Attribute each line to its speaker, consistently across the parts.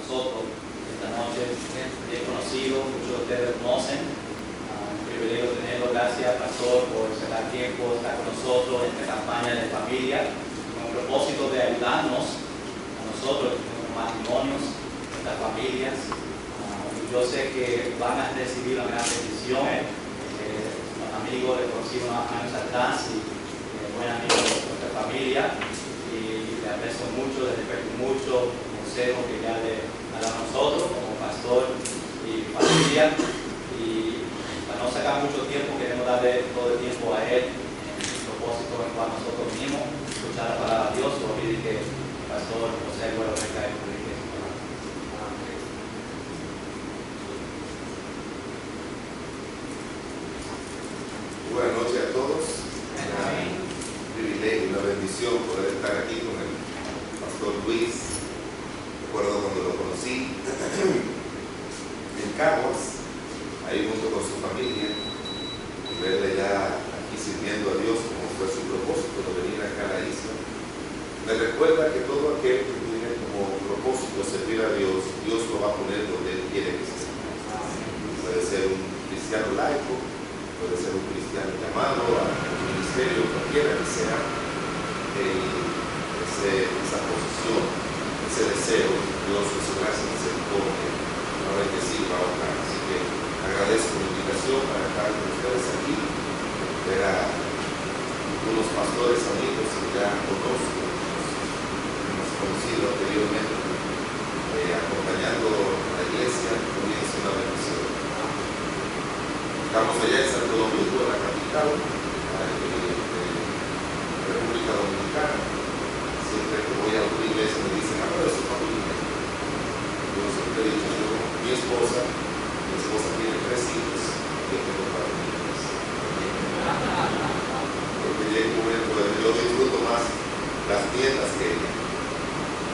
Speaker 1: nosotros esta noche. Bien conocido, muchos de ustedes lo conocen. Un privilegio tenerlo. Gracias, pastor, por sacar tiempo, estar con nosotros en esta campaña de familia, con el propósito de ayudarnos a nosotros, como matrimonios, nuestras familias. Yo sé que van a recibir una gran bendición. Los amigos les conocí unos años atrás y buen amigo de nuestra familia, y le aprecio mucho, le respeto mucho el consejo que ya le ha dado a nosotros como pastor y familia. Y para no sacar mucho tiempo, queremos darle todo el tiempo a él en el propósito en el cual nosotros venimos, escuchar la palabra de Dios. No olvide que el pastor José Güero Reca es
Speaker 2: Buenas noches a todos. Un privilegio, una bendición poder estar aquí con el pastor Luis. Recuerdo cuando lo conocí en Caguas, ahí junto con su familia, y verle ya aquí sirviendo a Dios como fue su propósito de venir acá a la isla. Me recuerda que todo aquel que tiene como propósito servir a Dios, Dios lo va a poner donde Él quiere que se esté. Puede ser un cristiano laico, puede ser un cristiano llamado a un ministerio, cualquiera que sea, esa posición, ese deseo, Dios en su gracia y misericordia, una vez que sí va a honrar. Así que agradezco la invitación para estar con ustedes aquí, ver a unos pastores amigos que ya conozco, hemos conocido anteriormente, acompañando a la iglesia, comienza una bendición. Estamos allá en Santo Domingo, en la capital de República Dominicana. Siempre que voy a una iglesia me dicen, habla de su familia. Yo siempre he dicho, mi esposa tiene 3 hijos, yo tengo 4 hijos. Porque llega un momento donde yo disfruto más las nietas que ella.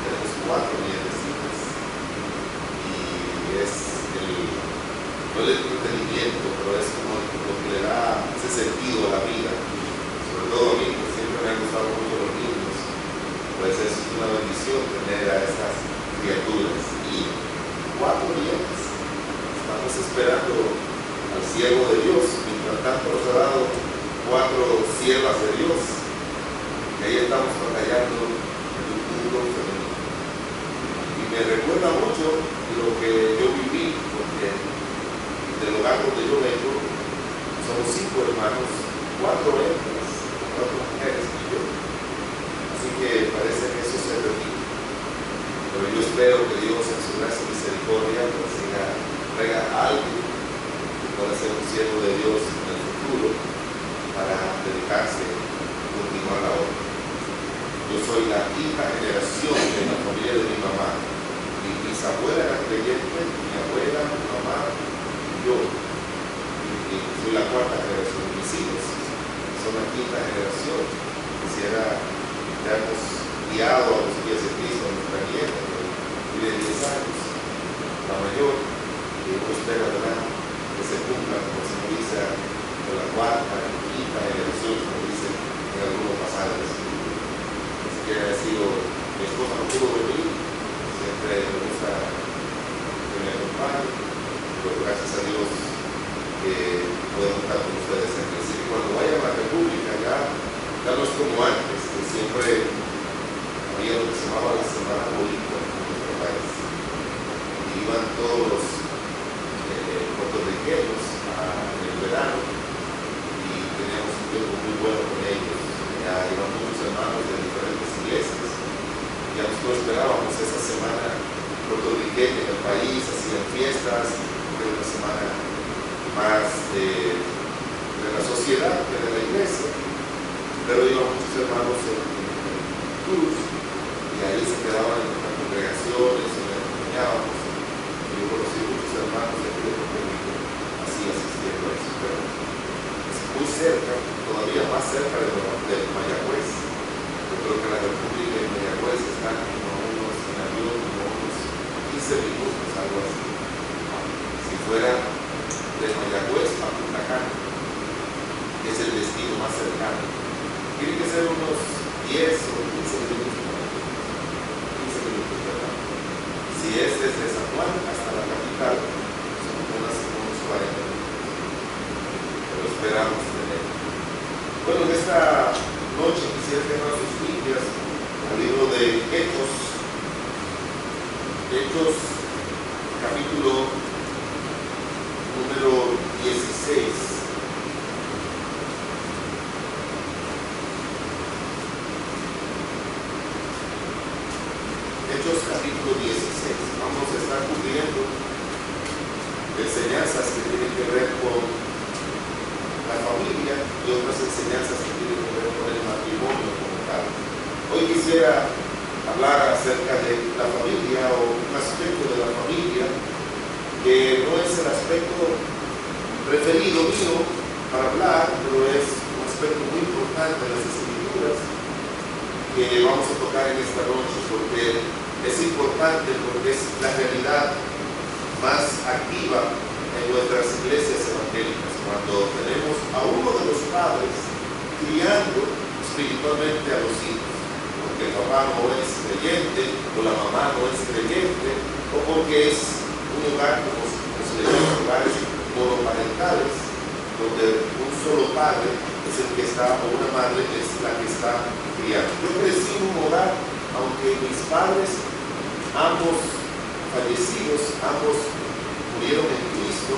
Speaker 2: Tenemos 4 nietecitas. Y es no el entretenimiento, pero es como lo que le da ese sentido a la vida, sobre todo a mí, que siempre me han gustado mucho los niños. Pues es una bendición tener a estas criaturas. Y 4 nietas. Estamos esperando al siervo de Dios, mientras tanto nos ha dado 4 siervas de Dios, y ahí estamos batallando en un mundo femenino. Y me recuerda mucho lo que yo viví, porque del hogar donde yo vengo, somos 5 hermanos, 4 hembras, 4 mujeres y yo. Así que parece que eso se repite. Pero yo espero que Dios en su gracia y misericordia traiga a alguien que pueda ser un siervo de Dios en el futuro para dedicarse a continuar la obra. Yo soy la 5ª generación de la familia de mi mamá. Mi bisabuela era creyente, mi abuela, mi mamá, yo, y soy la 4ª generación. Mis hijos son la 5ª generación. Ya hemos guiado a los pies de Cristo a nuestra nieta, que tiene 10 años, la mayor, y uno espera, ¿verdad?, que se cumpla, como se dice, de la 4ª, 5ª generación, como dicen en algunos pasajes. Así que ha sido, mi esposa no pudo venir, siempre me gusta que me acompañe. Pero gracias a Dios que podemos estar con ustedes aquí. Así que cuando vayan a la República ya no es como antes, que siempre había lo que se llamaba la Semana Boricua en nuestro país. Y iban todos los puertorriqueños en el verano y teníamos un tiempo muy bueno con ellos. Ya iban muchos hermanos de diferentes iglesias. Ya nosotros esperábamos esa semana puertorriqueña en el país, hacían fiestas, una semana más de la sociedad que de la iglesia, pero iban muchos hermanos en cruz y ahí se quedaban en las congregaciones y nos acompañábamos. Yo conocí muchos hermanos de Puerto Rico así asistiendo a eso, pero es muy cerca, todavía más cerca de Mayagüez. Yo creo que la República de Mayagüez está como en avión, como unos 15 minutos, algo así. Si fuera de Mayagüez a Punta Cana, es el destino más cercano. Tiene que ser unos 10 o 15 minutos, 15 minutos, ¿verdad? Si si es desde San Juan hasta la capital, son unos 40 minutos. Pero esperamos tener. Bueno, en esta noche quisiera que abran sus Biblias al libro de Hechos, capítulo número 16. Hechos capítulo 16. Vamos a estar cubriendo enseñanzas que tienen que ver con la familia y otras enseñanzas que tienen que ver con el matrimonio como tal. Hoy quisiera hablar acerca de la familia o un aspecto de la familia que no es el aspecto preferido mío para hablar, pero es un aspecto muy importante de las Escrituras que vamos a tocar en esta noche, porque es importante, porque es la realidad más activa en nuestras iglesias evangélicas, cuando tenemos a uno de los padres criando espiritualmente a los hijos, porque el papá no es creyente, o la mamá no es creyente, o porque es un hogar, como se le llama, hogares monoparentales, donde un solo padre es el que está, o una madre es la que está criando. Yo crecí en un hogar, aunque mis padres, ambos fallecidos, ambos murieron en Cristo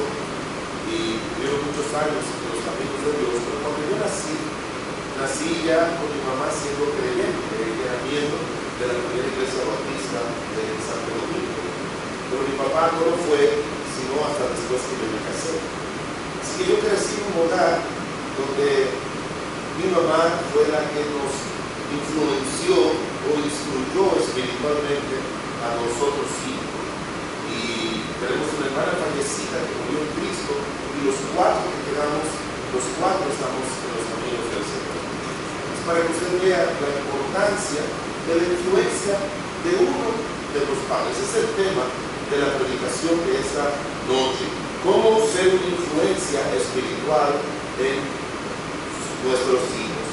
Speaker 2: y tuvieron muchos años en los caminos de Dios, pero cuando yo nací ya con mi mamá siendo creyente, ella era miembro de la primera iglesia bautista de Santo Domingo, pero mi papá no lo fue sino hasta después que yo me casé. Así que yo crecí en un hogar donde mi mamá fue la que nos influenció o instruyó espiritualmente a nosotros hijos. Y tenemos una hermana fallecida que murió en Cristo, y los cuatro que quedamos, los cuatro estamos en los caminos del Señor. Es para que usted vea la importancia de la influencia de uno de los padres. Ese es el tema de la predicación de esta noche. Cómo ser una influencia espiritual en nuestros hijos.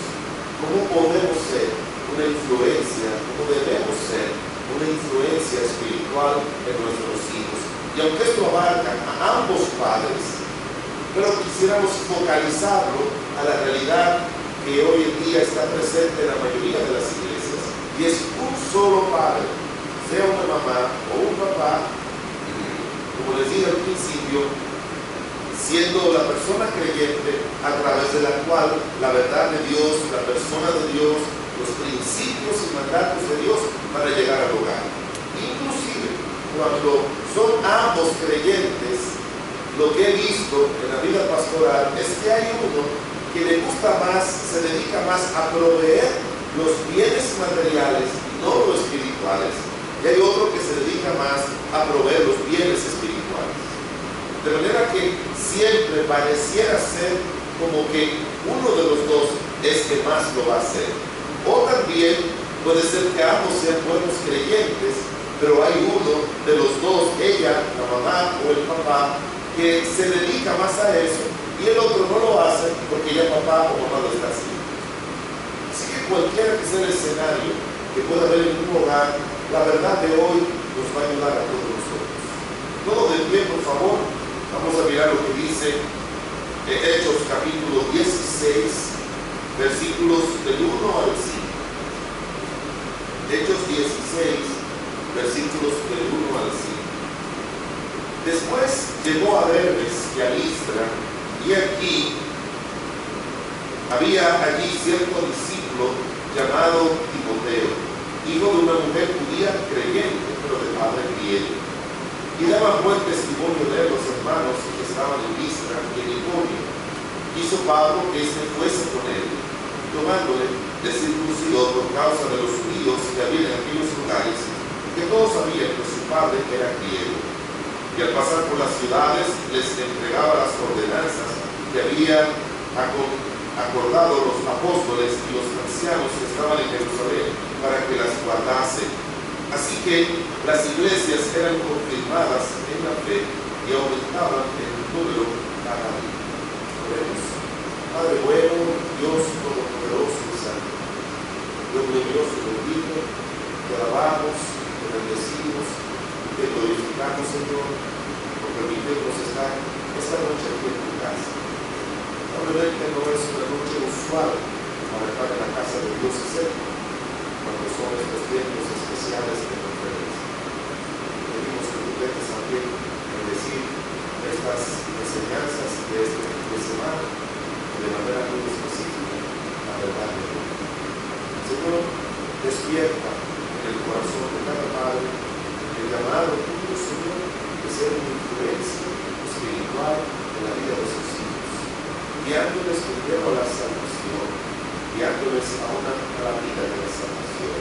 Speaker 2: ¿Cómo podemos ser una influencia, cómo debemos ser una influencia espiritual en nuestros hijos? Y aunque esto abarca a ambos padres, pero quisiéramos focalizarlo a la realidad que hoy en día está presente en la mayoría de las iglesias, y es un solo padre, sea una mamá o un papá, como les dije al principio, siendo la persona creyente a través de la cual la verdad de Dios, la persona de Dios, los principios y mandatos de Dios van a llegar al hogar. Inclusive, cuando son ambos creyentes, lo que he visto en la vida pastoral es que hay uno que le gusta más, se dedica más a proveer los bienes materiales y no los espirituales, y hay otro que se dedica más a proveer los bienes espirituales. De manera que siempre pareciera ser como que uno de los dos es que más lo va a hacer. O también puede ser que ambos sean buenos creyentes, pero hay uno de los dos, ella, la mamá o el papá, que se dedica más a eso, y el otro no lo hace porque ya papá o mamá lo está haciendo. Así que cualquiera que sea el escenario que pueda haber en un hogar, la verdad de hoy nos va a ayudar a todos nosotros. Todo de pie, por favor. Vamos a mirar lo que dice Hechos capítulo 16, versículos del 1 al 5. Hechos 16, versículos del 1 al 5. Después llegó a Derbe y a Listra, y aquí había allí cierto discípulo llamado Timoteo, hijo de una mujer judía creyente, pero de padre griego. Y daban buen testimonio de él los hermanos que estaban en Listra y en Iconio. Quiso Pablo que éste fuese con él, tomándole, le circuncidó por causa de los judíos que había en aquellos lugares, que todos sabían que su padre era griego. Y al pasar por las ciudades les entregaba las ordenanzas que habían acordado los apóstoles y los ancianos que estaban en Jerusalén para que las guardasen. Así que las iglesias eran confirmadas en la fe y aumentaban en número cada día. Oremos. Padre bueno, Dios todopoderoso y santo, Dios glorioso y bendito, te alabamos, te bendecimos, te Señor, por permitirnos estar esta noche aquí en tu casa. Probablemente no es una noche usual para estar en la casa de Dios, excepto cuando son estos tiempos especiales de conferencia. Pedimos que tú dejes también bendecir estas enseñanzas de este fin de semana de manera muy específica la verdad de Dios. Señor, despierta en el corazón de cada padre el llamado tuyo, Señor, de ser una influencia espiritual en la vida de sus hijos, guiándoles primero a la salvación, guiándoles a la vida de la salvación,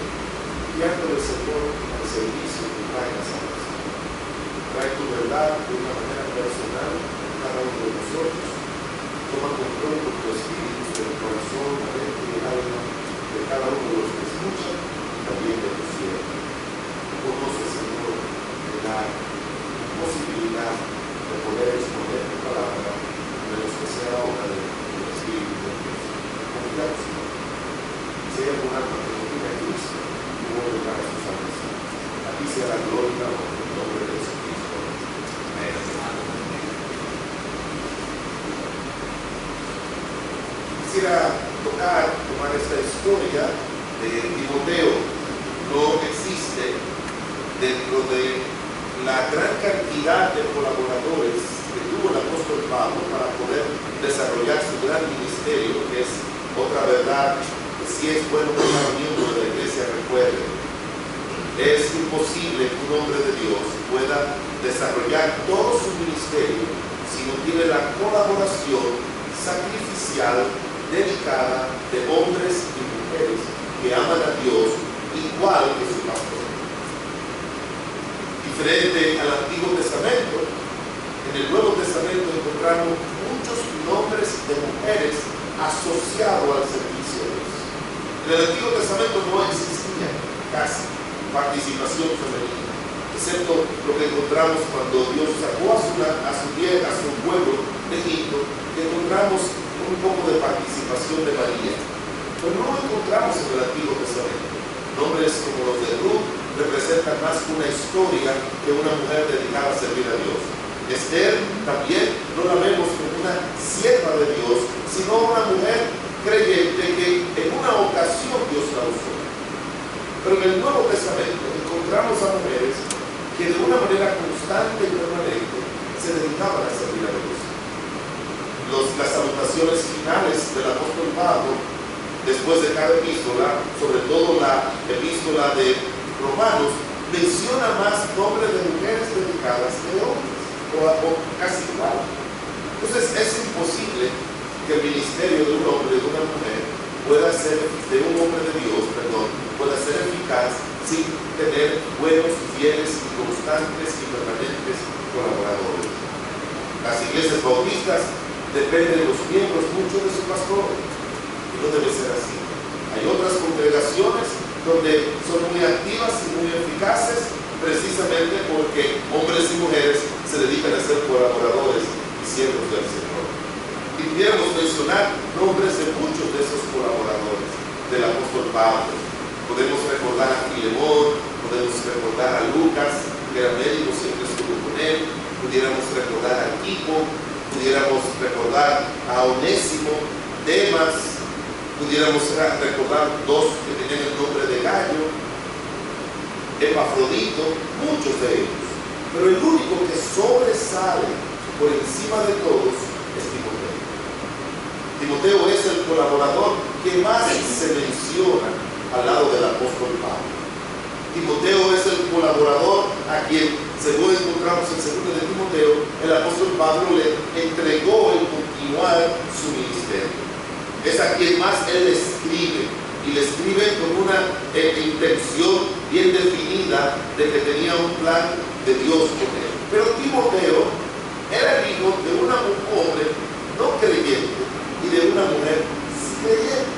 Speaker 2: guiándoles, Señor, al servicio que trae la salvación. Trae tu verdad de una manera personal a cada uno de nosotros. Toma control por tu espíritu del corazón, la mente y el alma de cada uno de los que escuchan y también de tu siervo. Conoce, Señor, la posibilidad de poder exponer tu palabra de los que sea obra del Espíritu de Dios. Confiamos, Señor. Si hay algún alma que no tiene a Cristo, tú vuelve para su salvación. Aquí sea la gloria en el nombre de Jesucristo. Amén. Quisiera tomar esta historia de Timoteo. No existe dentro de la gran cantidad de colaboradores que tuvo el apóstol Pablo para poder desarrollar su gran ministerio, que es otra verdad que sí es bueno que cada miembro de la iglesia recuerde. Es imposible que un hombre de Dios pueda desarrollar todo su ministerio si no tiene la colaboración sacrificial, dedicada de hombres y mujeres que aman a Dios igual que su pastor. Diferente al Antiguo Testamento, en el Nuevo Testamento encontramos muchos nombres de mujeres asociados al servicio de Dios. En el Antiguo Testamento no existía casi participación femenina, excepto lo que encontramos cuando Dios sacó a su pueblo de Egipto, que encontramos un poco de participación de María. Pero no lo encontramos en el Antiguo Testamento. Nombres como los de Ruth representan más una historia que una mujer dedicada a servir a Dios. Esther también no la vemos como una sierva de Dios, sino una mujer creyente que en una ocasión Dios la usó. Pero en el Nuevo Testamento encontramos a mujeres que de una manera constante y permanente se dedicaban a servir a Dios. Las salutaciones finales del apóstol Pablo, después de cada epístola, sobre todo la epístola de Romanos, menciona más nombres de mujeres dedicadas que de hombres, o casi igual. Entonces es imposible que el ministerio de un hombre y de una mujer pueda ser, de un hombre de Dios, pueda ser eficaz sin tener buenos, fieles, constantes y permanentes colaboradores. Las iglesias bautistas dependen de los miembros mucho de su pastor, y no debe ser así. Hay otras congregaciones donde son muy activas y muy eficaces, precisamente porque hombres y mujeres se dedican a ser colaboradores y siervos del Señor. Y pudiéramos mencionar nombres de muchos de esos colaboradores del apóstol Pablo. Podemos recordar a Filemón, podemos recordar a Lucas, que era médico, siempre estuvo con él. Pudiéramos recordar a Tipo, pudiéramos recordar a Onésimo, Demas, pudiéramos recordar dos que tenían el nombre de Gallo, Epafrodito, muchos de ellos. Pero el único que sobresale por encima de todos es Timoteo. Timoteo es el colaborador que más se menciona al lado del apóstol Pablo. Timoteo es el colaborador a quien, según encontramos en 2 de Timoteo, el apóstol Pablo le entregó el continuar su ministerio. Es a quien más él escribe, y le escribe con una intención bien definida de que tenía un plan de Dios con él. Pero Timoteo era el hijo de un hombre no creyente y de una mujer creyente.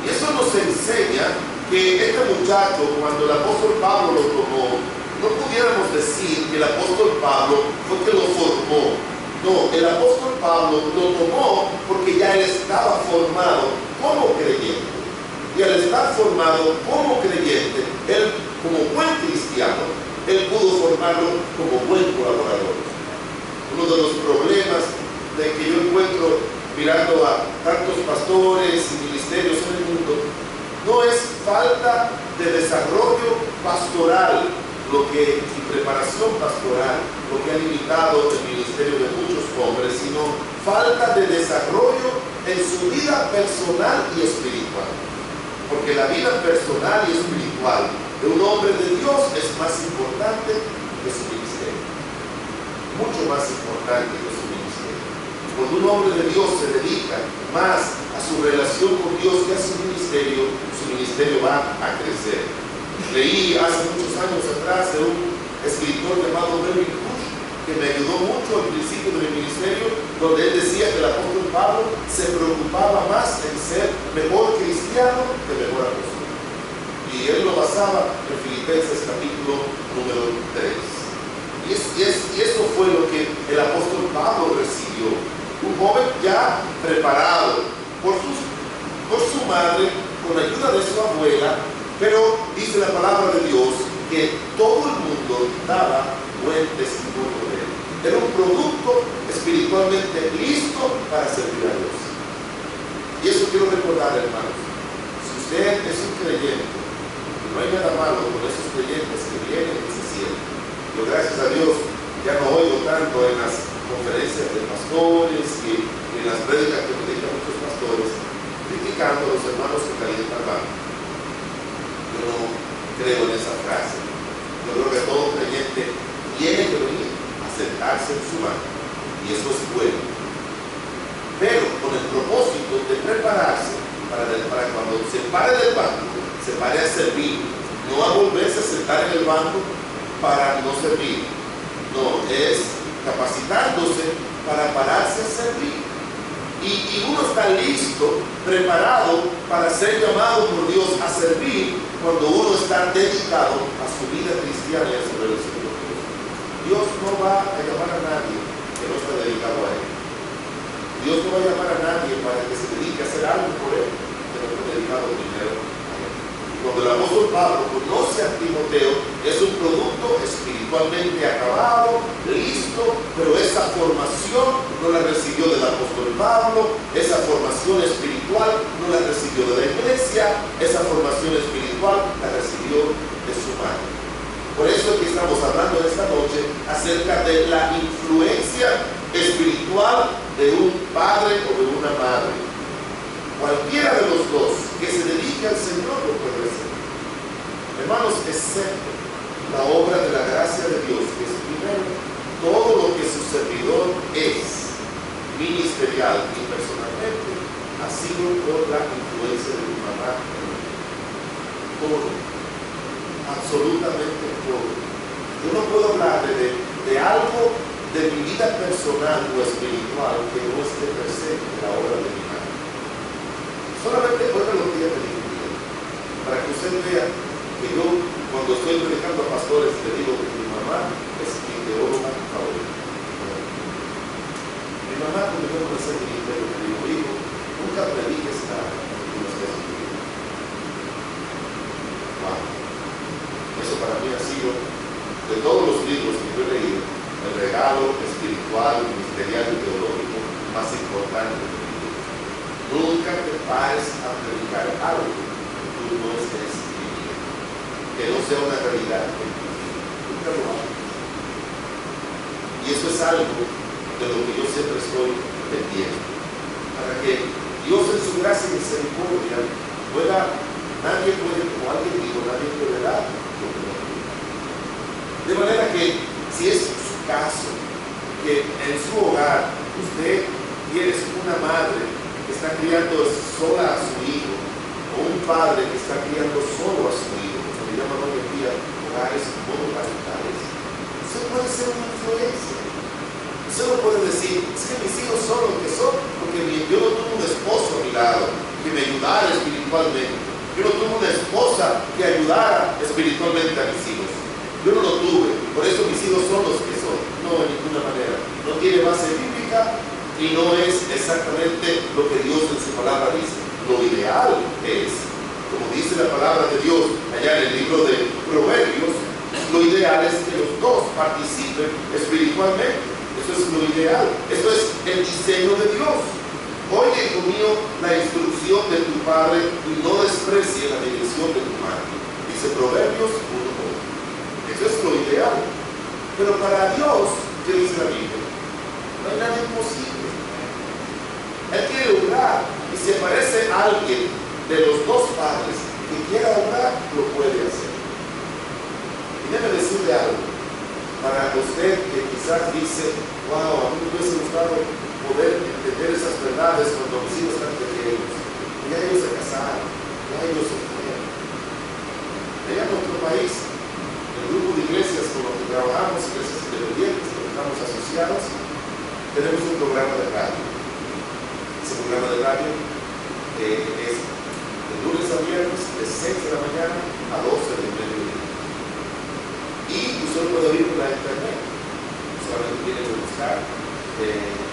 Speaker 2: Y eso nos enseña que este muchacho, cuando el apóstol Pablo lo tomó, no pudiéramos decir que el apóstol Pablo fue que lo formó. No, el apóstol Pablo lo tomó porque ya él estaba formado como creyente. Y al estar formado como creyente, él, como buen cristiano, él pudo tomarlo como buen colaborador. Uno de los problemas de que yo encuentro mirando a tantos pastores y ministerios en el mundo no es falta de desarrollo pastoral, y preparación pastoral, lo que ha limitado el ministerio de muchos hombres, sino falta de desarrollo en su vida personal y espiritual. Porque la vida personal y espiritual de un hombre de Dios es más importante que su ministerio, mucho más importante que su ministerio. Cuando un hombre de Dios se dedica más a su relación con Dios que a su ministerio va a crecer. Leí hace muchos años atrás de un escritor llamado Melvin Bush, que me ayudó mucho al principio de mi ministerio, donde él decía que el apóstol Pablo se preocupaba más en ser mejor cristiano que mejor apóstol. Y él lo basaba en Filipenses capítulo número 3. Y eso fue lo que el apóstol Pablo recibió. Un joven ya preparado por su madre, con la ayuda de su abuela, pero dice la palabra de Dios que todo el mundo daba buen testimonio de él. Era un producto espiritualmente listo para servir a Dios. Y eso quiero recordar, hermanos. Si usted es un creyente, no hay nada malo con esos creyentes que vienen y se sienten. Yo, gracias a Dios, ya no oigo tanto en las conferencias de pastores y en las prédicas que predican muchos pastores criticando a los hermanos que calientan la mano. Yo no creo en esa frase. Yo creo que todo creyente tiene que venir a sentarse en su mano, y eso es bueno, pero con el propósito de prepararse para cuando se pare del banco, se pare a servir, no a volverse a sentar en el banco para no servir. No, es capacitándose para pararse a servir. Y uno está listo, preparado para ser llamado por Dios a servir cuando uno está dedicado a su vida cristiana y a su relación con Dios. Dios no va a llamar a nadie que no está dedicado a Él. Dios no va a llamar a nadie para que se dedique a hacer algo por Él que no está dedicado primero a Él. Cuando el apóstol Pablo conoce a Timoteo, es un producto espiritualmente acabado, listo, pero esa formación no la recibió del apóstol Pablo, esa formación espiritual no la recibió de la iglesia, esa formación espiritual la recibió de su madre. Por eso es que estamos hablando esta noche acerca de la influencia espiritual de un padre o de una madre. Cualquiera de los dos que se dedique al Señor lo puede hacer. Hermanos, excepto la obra de la gracia de Dios, que es primero todo lo que su servidor es, ministerial y personalmente, ha sido por la influencia de mi mamá. Todo, absolutamente todo. Yo no puedo hablar de algo de mi vida personal o espiritual que no esté presente en la obra de mi madre. Solamente oiga lo que ella me dijo, para que usted vea que yo, cuando estoy predicando a pastores, le digo que mi mamá es mi teóloga favorita. Mi mamá, cuando yo comencé el ministerio, me dijo, hijo, nunca prediques nada que no estés escribiendo. Wow. Eso para mí ha sido, de todos los libros que yo he leído, el regalo espiritual, ministerial y teológico más importante. Nunca te pares a predicar algo que tú no estés viviendo, que no sea una realidad. Nunca lo hagas. Y eso es algo de lo que yo siempre estoy pendiente, para que Dios en su gracia y misericordia nadie puede, como alguien dijo, nadie puede dar lo que no tiene. De manera que, si es su caso, que en su hogar usted tiene una madre que está criando sola a su hijo, o un padre que está criando solo a su hijo, como se llaman hoy en día hogares monoparentales, usted puede ser una influencia. Usted no puede decir, es que mis hijos son lo que son, porque yo no tuve un esposo a mi lado que me ayudara espiritualmente. Yo no tuve una esposa que ayudara espiritualmente a mis hijos. Yo no lo tuve, por eso mis hijos son los que son. No, de ninguna manera. No tiene base bíblica y no es exactamente lo que Dios en su palabra dice. Lo ideal es, como dice la palabra de Dios allá en el libro de Proverbios, lo ideal es que los dos participen espiritualmente. Eso es lo ideal. Esto es el diseño de Dios. Oye, hijo mío, la instrucción de tu padre y no desprecie la dirección de tu madre. Dice Proverbios 1:1. Eso es lo ideal. Pero para Dios, ¿qué dice la Biblia? No hay nada imposible. Él quiere obrar, y si aparece alguien de los dos padres que quiera obrar, lo puede hacer. Y déjeme decirle algo. Para usted que quizás dice, wow, a mí me hubiese gustado poder entender esas verdades cuando mis hijos están pequeños. Ya ellos se casaron, ya ellos se fueron. Allá en nuestro país, el grupo de iglesias con los que trabajamos, iglesias independientes, con los que estamos asociados, tenemos un programa de radio. Ese programa de radio es de lunes a viernes, de 6 de la mañana a 12 del mediodía. Y usted lo puede oír por la internet. Solamente tiene que buscar,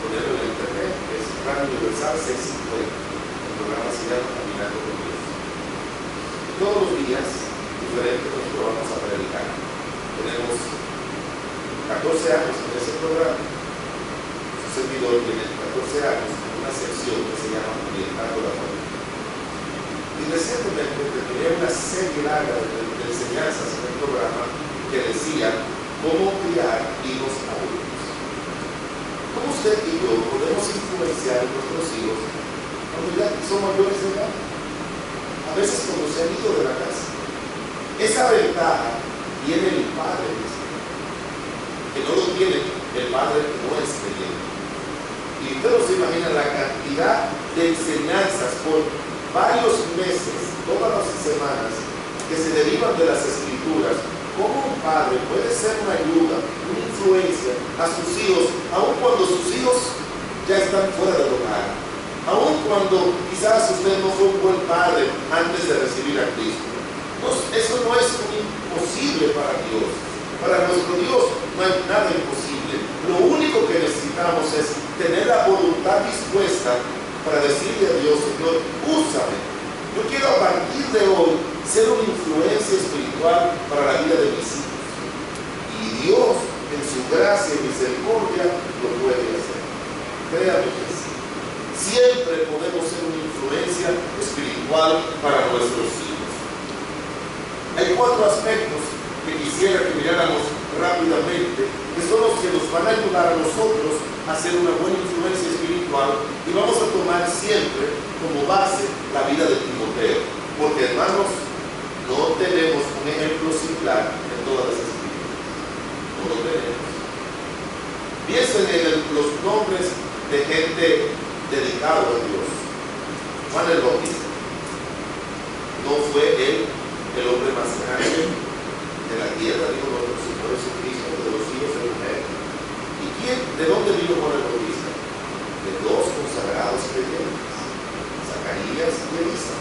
Speaker 2: ponerlo en la internet. Es Radio Universal 650. El programa se llama Caminando con Dios. Todos los días, diferentes, nosotros vamos a predicar. Tenemos 14 años en ese programa. Su servidor tiene 14 años en una sección que se llama Orientando la Familia. Y recientemente terminé una serie larga de enseñanzas en el programa que decía cómo criar hijos adultos. ¿Cómo usted y yo podemos influenciar a nuestros hijos cuando ya son mayores de edad? A veces cuando se han ido de la casa. Esa ventaja tiene el padre mismo, que no lo tiene el padre que no es creyente. Y usted no se imagina la cantidad de enseñanzas por varios meses, todas las semanas, que se derivan de las escrituras. Cómo un padre puede ser una ayuda, una influencia a sus hijos, aun cuando sus hijos ya están fuera del hogar, aun cuando quizás usted no fue un buen padre antes de recibir a Cristo. No, eso no es un imposible para Dios. Para nuestro Dios no hay nada imposible. Lo único que necesitamos es tener la voluntad dispuesta para decirle a Dios: Señor, úsame. Yo quiero a partir de hoy ser una influencia espiritual para la vida de mis hijos. Y Dios, en su gracia y misericordia, lo puede hacer. Créame que sí. Siempre podemos ser una influencia espiritual para nuestros hijos. Hay 4 aspectos que quisiera que miráramos rápidamente, que son los que nos van a ayudar a nosotros a ser una buena influencia espiritual, y vamos a tomar siempre como base la vida de Timoteo, porque hermanos, no tenemos un ejemplo similar en todas las escrituras. No lo tenemos. Piensen en los nombres de gente dedicada a Dios. Juan el Bautista. No fue él el hombre más grande de la tierra, dijo nuestro Señor Jesucristo, de los hijos de mujer. ¿Y quién? ¿De dónde vino Juan el Bautista? De 2 consagrados creyentes, Zacarías y Elisa.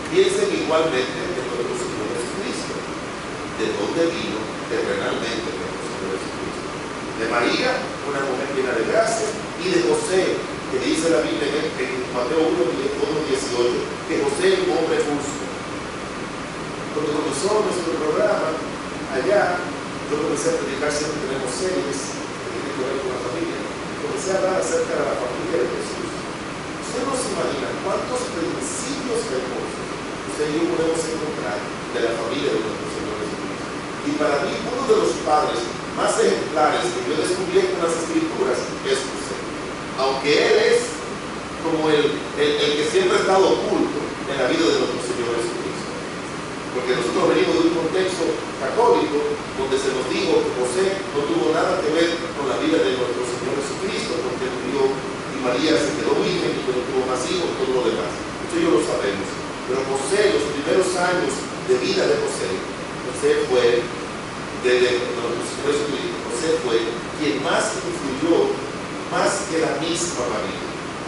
Speaker 2: Piensen igualmente en nuestro Señor Jesucristo. ¿De dónde vino terrenalmente nuestro Señor Jesucristo? De María, una mujer llena de gracia, y de José, que dice la Biblia en Mateo 1:18, que José es un hombre justo. Cuando comenzó nuestro programa, allá, yo comencé a predicar, siempre tenemos series que tienen que ver con la familia. Comencé a hablar acerca de la familia de Jesús. Usted no se imagina cuántos principios hermosos usted y yo podemos encontrar de la familia de nuestro Señor Jesucristo. Y para mí, uno de los padres más ejemplares que yo he descubierto en las Escrituras es José. Aunque él es como el que siempre ha estado oculto en la vida de nuestro Señor Jesucristo. Porque nosotros venimos de un contexto católico donde se nos dijo que José no tuvo nada que ver con la vida de nuestro Señor Jesucristo, porque murió y María se quedó virgen y no tuvo más hijos y todo lo demás. Eso yo lo sabemos. Pero José, los primeros años de vida de José fue José fue quien más influyó, más que la misma María,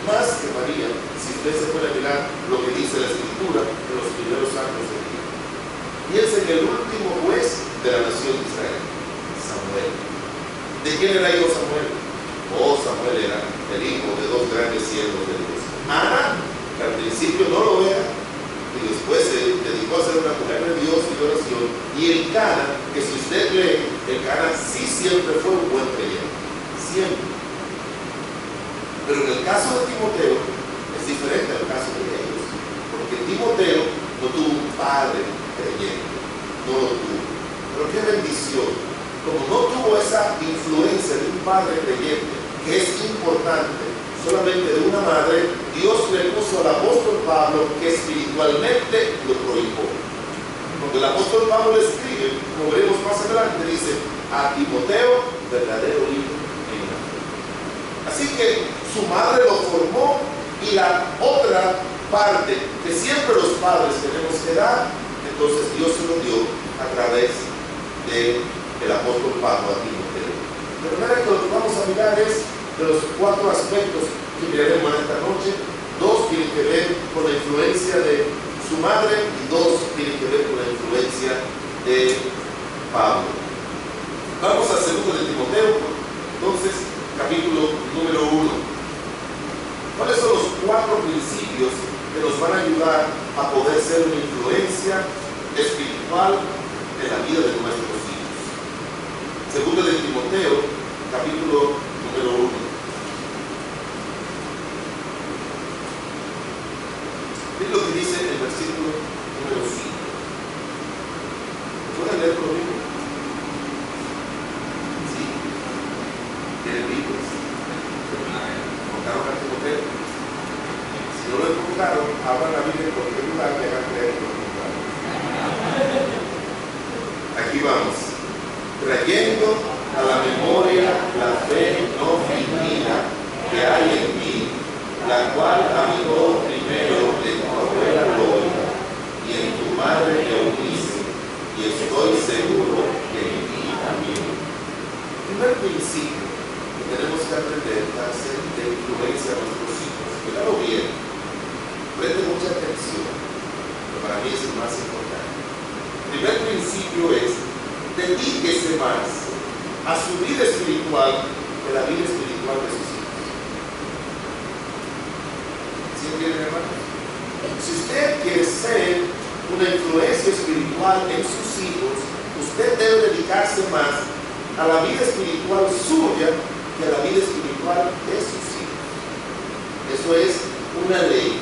Speaker 2: más que María. Si usted se puede mirar lo que dice la Escritura en los primeros años de vida. Piensa en el último juez de la nación de Israel, Samuel. ¿De quién era hijo Samuel? Samuel era el hijo de 2 grandes siervos de Dios. Ana, que al principio no lo era, y después se dedicó a ser una mujer de Dios y de oración. Y Elcana, que si usted lee Elcana sí siempre fue un buen creyente, siempre. Pero en el caso de Timoteo es diferente al caso de ellos, porque Timoteo no tuvo un padre creyente, no lo tuvo. Pero qué bendición, como no tuvo esa influencia de un padre creyente, que es importante, solamente de una madre, Dios le puso al apóstol Pablo que espiritualmente lo prohibió. Cuando el apóstol Pablo le escribe, como veremos más adelante, dice a Timoteo, verdadero hijo en la fe. Así que su madre lo formó, y la otra parte que siempre los padres tenemos que dar, entonces Dios se lo dio a través del apóstol Pablo a Timoteo. De manera que lo que vamos a mirar es de los 4 aspectos que miraremos esta noche. 2 tienen que ver con la influencia de su madre y 2 tienen que ver con la influencia de Pablo. Vamos a 2 de Timoteo, entonces, capítulo número 1. ¿Cuáles son los 4 principios que nos van a ayudar a poder ser una influencia espiritual en la vida de nuestros hijos? 2 de Timoteo, capítulo número 1. Miren lo que dice el versículo número 5. ¿Pueden leer conmigo? ¿Sí? ¿Tienen libros? ¿Encontraron a Timoteo? Si no lo encontraron, abran la Biblia en cualquier lugar y hagan creer que lo encontraron. Aquí vamos. Trayendo a la memoria la fe no fingida que hay en ti, la cual habitó primero en tu abuela Loida y en tu madre Eunice, y estoy seguro que en ti también. Primer principio que tenemos que aprender a hacer de influencia a nuestros hijos. Cuidado bien, preste mucha atención, pero para mí es el más importante. El primer principio es: dedíquese más a su vida espiritual que la vida espiritual de sus hijos. ¿Sí entienden, hermanos? Si usted quiere ser una influencia espiritual en sus hijos, usted debe dedicarse más a la vida espiritual suya que a la vida espiritual de sus hijos. Eso es una ley.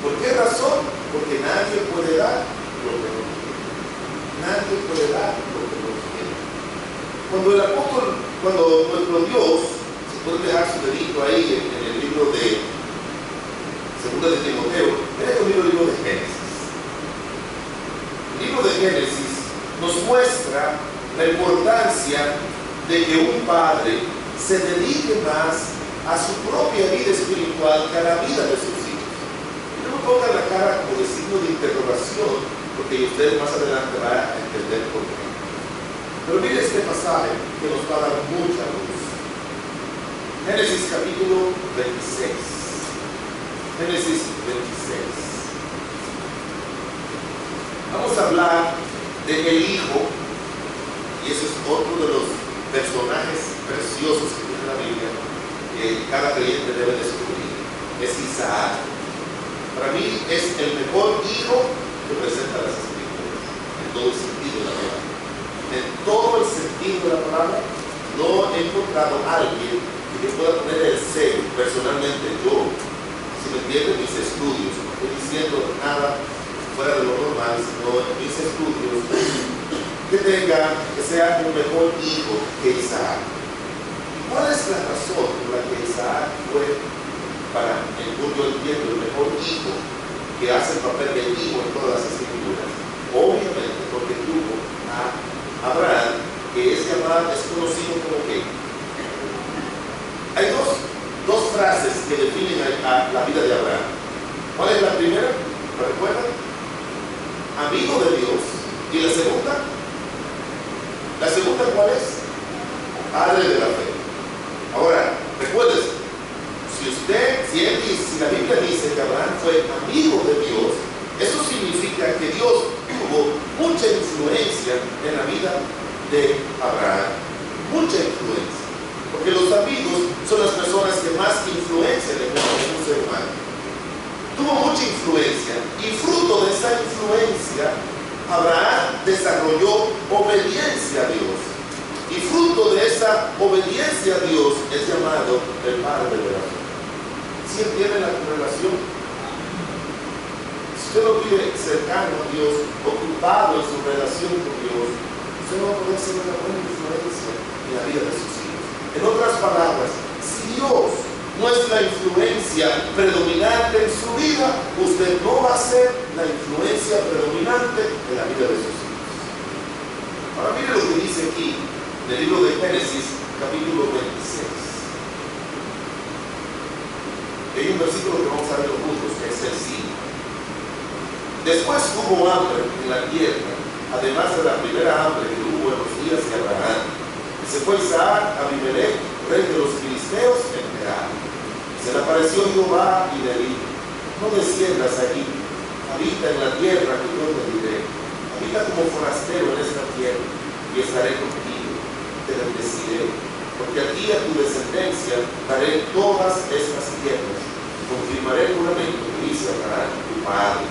Speaker 2: ¿Por qué razón? Porque nadie puede dar lo que no tiene. Nadie puede dar lo que no tiene. Cuando nuestro Dios, si puede dejar su dedito ahí en el libro de 2 de Timoteo, miren conmigo el libro de Génesis. El libro de Génesis nos muestra la importancia de que un padre se dedique más a su propia vida espiritual que a la vida de sus hijos. Y no me pongan la cara como de signo de interrogación, porque usted más adelante va a entender por qué. Pero mire este pasaje que nos va a dar mucha luz. Génesis capítulo 26. Génesis 26. Vamos a hablar de el hijo, y ese es otro de los personajes preciosos que tiene la Biblia, que cada creyente debe descubrir. Es Isaac. Para mí es el mejor hijo que presenta las Escrituras, en todo el sentido de la palabra. En todo el sentido de la palabra, no he encontrado a alguien que pueda poner el sello. Personalmente yo, si me entienden mis estudios, no estoy diciendo nada fuera de lo normal, sino en mis estudios, que sea un mejor hijo que Isaac. ¿Cuál es la razón por la que Isaac fue, para el mundo entiendo, el mejor hijo que hace el papel de hijo en todas las Escrituras? Obviamente porque tuvo a Abraham, que es conocido como que hay dos frases que definen a la vida de Abraham. ¿Cuál es la primera? ¿Lo recuerdan? Amigo de Dios. ¿Y la segunda? ¿La segunda cuál es? Padre de la fe. Ahora, recuerden, si la Biblia dice que Abraham fue amigo de Dios, eso significa que Dios tuvo mucha influencia en la vida de Abraham. Mucha influencia. Porque los amigos son las personas que más influencian en un ser humano. Tuvo mucha influencia y fruto de esa influencia, Abraham desarrolló obediencia a Dios. obediencia a Dios es llamado el padre de la fe. ¿Sí entiende la correlación? Si usted no vive cercano a Dios, ocupado en su relación con Dios, usted no va a poder ser una buena influencia en la vida de sus hijos. En otras palabras, si Dios no es la influencia predominante en su vida, usted no va a ser la influencia predominante en la vida de sus hijos. Ahora mire lo que dice aquí en el libro de Génesis, capítulo 26. Hay un versículo que vamos a ver juntos, que es el 5. Después hubo hambre en la tierra, además de la primera hambre que hubo en los días de Abraham. Y se fue Isaac a Abimelech, rey de los filisteos, en Gerar. Se le apareció Jehová y le dijo: no desciendas aquí, habita en la tierra que yo te diré. Habita como forastero en esta tierra, y estaré contigo, te bendeciré, porque a ti y a tu descendencia daré todas estas tierras. Confirmaré el juramento que hice a Abraham, tu padre.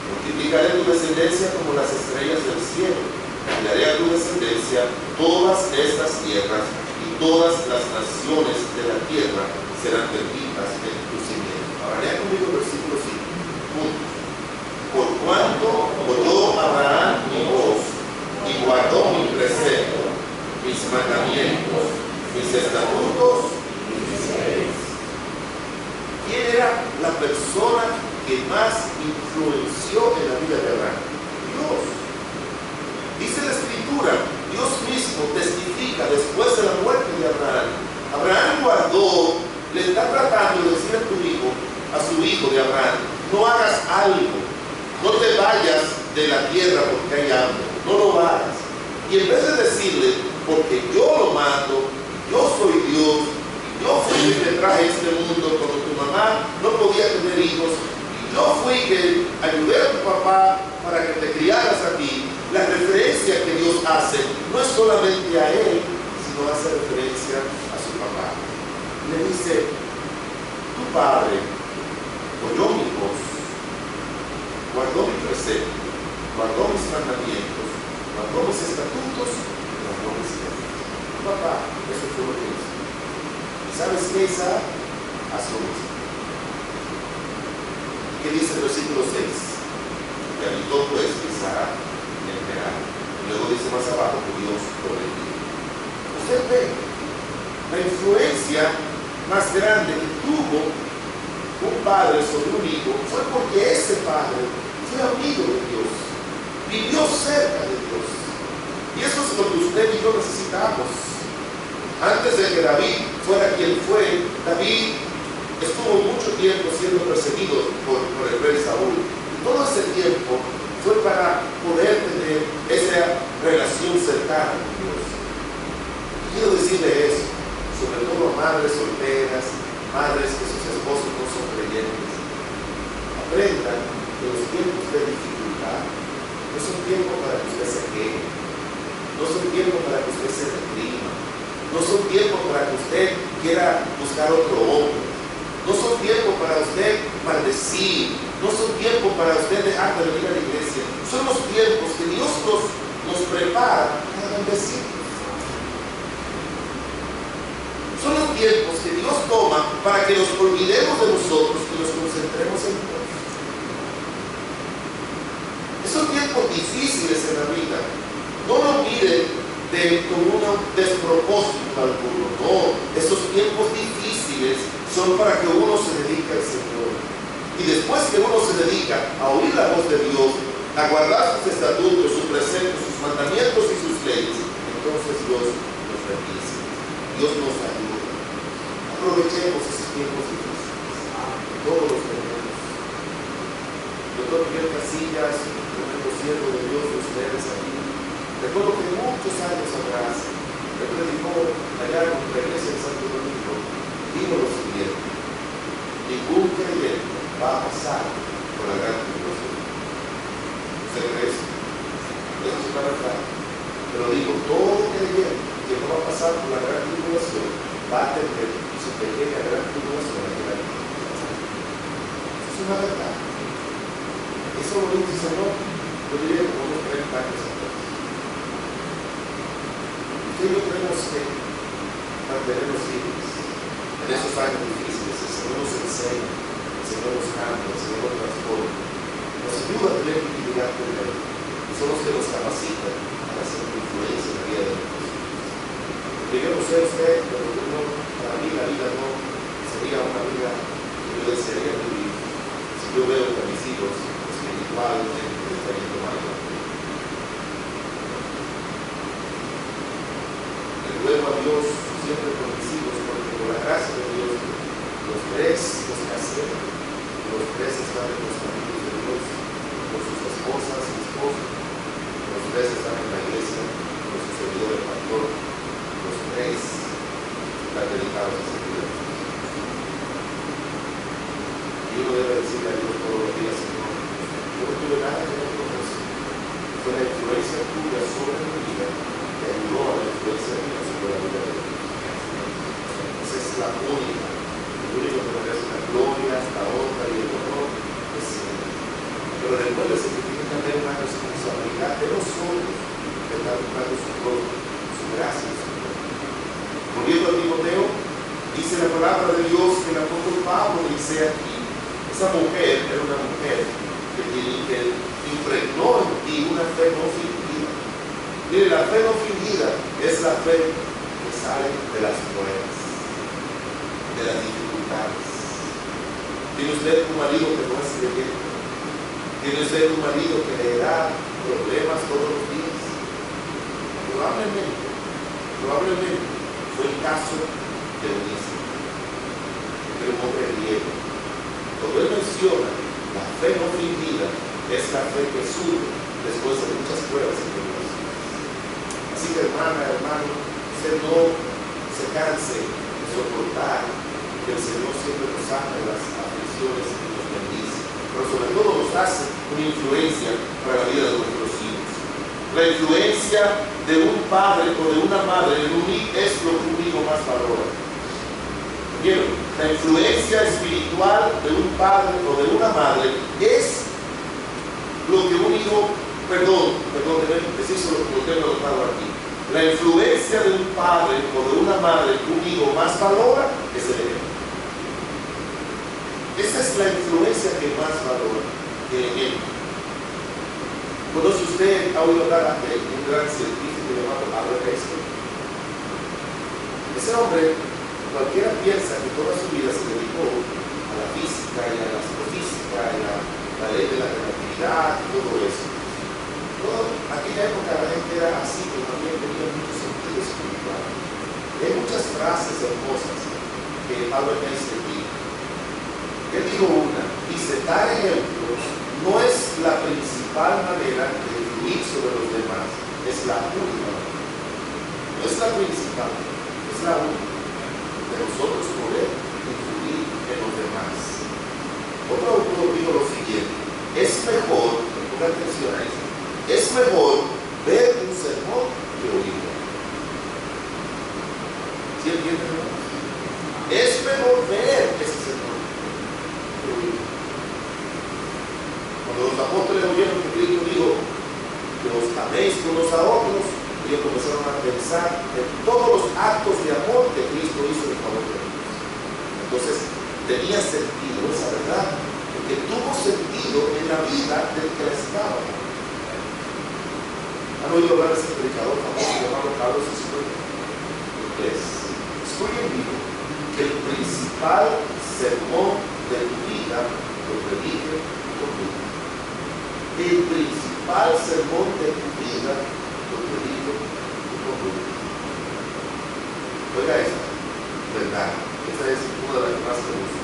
Speaker 2: Multiplicaré tu descendencia como las estrellas del cielo, y daré a tu descendencia todas estas tierras, y todas las naciones de la tierra serán benditas en tu simiente. Ahora lea conmigo el versículo 5. Por cuanto oyó Abraham mi voz y guardó mi precepto, mis mandamientos, mis estatutos y mis leyes. ¿Quién era la persona que más influenció en la vida de Abraham? Dios. Dice la Escritura, Dios mismo testifica después de la muerte de Abraham. Abraham guardó, le está tratando de decir a su hijo de Abraham: no hagas algo, no te vayas de la tierra porque hay hambre, no lo hagas. Y en vez de decirle: porque yo lo mando, yo soy Dios, yo fui el que te traje a este mundo cuando tu mamá no podía tener hijos, y yo fui que ayudé a tu papá para que te criaras a ti. La referencia que Dios hace no es solamente a él, sino hace referencia a su papá. Le dice: tu padre oyó mi voz, guardó mi precepto, guardó mis mandamientos, guardó mis estatutos, guardó mis leyes. Papá, eso fue lo que hizo. ¿Y sabes qué, Isaac? Haz lo mismo. ¿Qué dice el versículo 6? Que habitó pues Isaac en Gerar. Luego dice más abajo que Dios lo bendijo. Usted ve la influencia más grande que tuvo un padre sobre un hijo fue porque ese padre fue amigo de Dios, vivió cerca de Dios. Y eso es lo que usted y yo necesitamos. Antes de que David fuera quien fue, David estuvo mucho tiempo siendo perseguido por el rey Saúl. Y todo ese tiempo fue para poder tener esa relación cercana con Dios. Quiero decirle eso, sobre todo a madres solteras, madres que sus esposos no son creyentes. Aprendan que los tiempos de dificultad no son tiempos para que usted se queje, no son tiempos para que usted se deprima, no son tiempos para que usted quiera buscar otro hombre, no son tiempos para usted maldecir, no son tiempos para usted dejar de venir a la iglesia. Son los tiempos que Dios nos prepara para bendecir. Son los tiempos que Dios toma para que nos olvidemos de nosotros y nos concentremos en Dios. Esos tiempos difíciles en la vida, no lo miren como un despropósito alguno, no. Esos tiempos difíciles son para que uno se dedique al Señor. Y después que uno se dedica a oír la voz de Dios, a guardar sus estatutos, sus preceptos, sus mandamientos y sus leyes, entonces Dios nos bendice, Dios nos ayuda. Aprovechemos esos tiempos difíciles. Todos los tenemos. Doctor Miguel Casillas, tremendo siervo de Dios de ustedes aquí. Recuerdo que muchos años atrás me predicó allá en la iglesia de Santo Domingo. Dijo lo siguiente: ningún creyente va a pasar por la gran tribulación. ¿Usted cree eso? Eso es la verdad. Pero digo, todo creyente que no va a pasar por la gran tribulación va a tener su pequeña gran tribulación en la vida. Eso es una verdad. Eso lo dice el Señor, yo diría como unos 30 años atrás. Usted y yo tenemos que mantenernos firmes en esos años difíciles. El Señor nos enseña, el Señor nos cambia, el Señor nos transforma, nos ayuda a tener intimidad con Él. Y son los que nos capacitan para hacer una influencia en la vida de nosotros. Porque yo no sé usted, pero yo, para mí la vida no sería una vida que yo desearía vivir si yo veo que mis hijos espiritualmente están yendo mal. Ruego a Dios siempre con mis hijos, porque por la gracia de Dios, los tres los casé, los tres están en los caminos de Dios, con sus esposas y esposos, los tres están en la iglesia, con su servidor el pastor, los tres están dedicados a servir a Dios. Y uno debe decirle a Dios todos los días, Señor, yo no tuve nada que ver con eso, fue la influencia tuya sobre mi vida, que ayudó a la influencia mía sobre la vida de Dios. Esa es la única, el único que merece la gloria, la honra y el honor es Él. Pero recuérdese que tiene que haber una responsabilidad de nosotros de estar buscando su gloria, su gracia. Volviendo a Timoteo, dice la palabra de Dios que el apóstol Pablo dice aquí, esa mujer era una mujer que impregnó en ti una fe no fingida. Mire, la fe no fingida es la fe que sale de las pruebas, de las dificultades. ¿Tiene usted un marido que no es creyente? ¿Tiene usted un marido que le da problemas todos los días? Probablemente fue el caso de Ulises, que era un hombre griego. Cuando él menciona la fe no fingida, es la fe que surge después de muchas pruebas y tribulaciones. Así que hermano, usted no se canse de soportar que el Señor siempre nos saca de las aflicciones y nos bendice, pero sobre todo nos hace una influencia para la vida de nuestros hijos. La influencia de un padre o de una madre en un hijo es lo que un hijo más valora. ¿Vieron? La influencia espiritual de un padre o de una madre es lo que un hijo, debe decírselo como tengo anotado aquí. La influencia de un padre o de una madre que un hijo más valora es el ejemplo. Esa es la influencia que más valora, el ejemplo. ¿Conoce usted, ha oído hablar de un gran científico llamado Albert Einstein? Ese hombre, cualquiera piensa que toda su vida se dedicó a la física y a la astrofísica y a la ley de la relatividad y todo eso. Aquella época la gente era así, pero también tenía mucho sentido espiritual. Hay muchas frases hermosas que Albert Einstein dijo. Él dijo una, dice, dar ejemplo no es la principal manera de influir sobre los demás, es la única manera. No es la principal, es la única de nosotros poder influir en los demás. Otro autor dijo lo siguiente, es mejor, ponga atención a esto, es mejor ver un sermón que oírlo. ¿Sí entienden, hermanos? Es mejor ver ese sermón que oírlo. Cuando los apóstoles oyeron que Cristo dijo que os améis unos a otros, ellos comenzaron a pensar en todos los actos de amor que Cristo hizo en favor de ellos. Entonces tenía sentido esa verdad, porque tuvo sentido en la vida del que la estaba. ¿Han oído hablar de ese predicador famoso llamado Carlos Spurgeon? Spurgeon dijo que el principal sermón de tu vida lo predique con tu vida. El principal sermón de tu vida lo predique con tu vida. Oiga esta, verdad. Esta es una de las que más me gusta.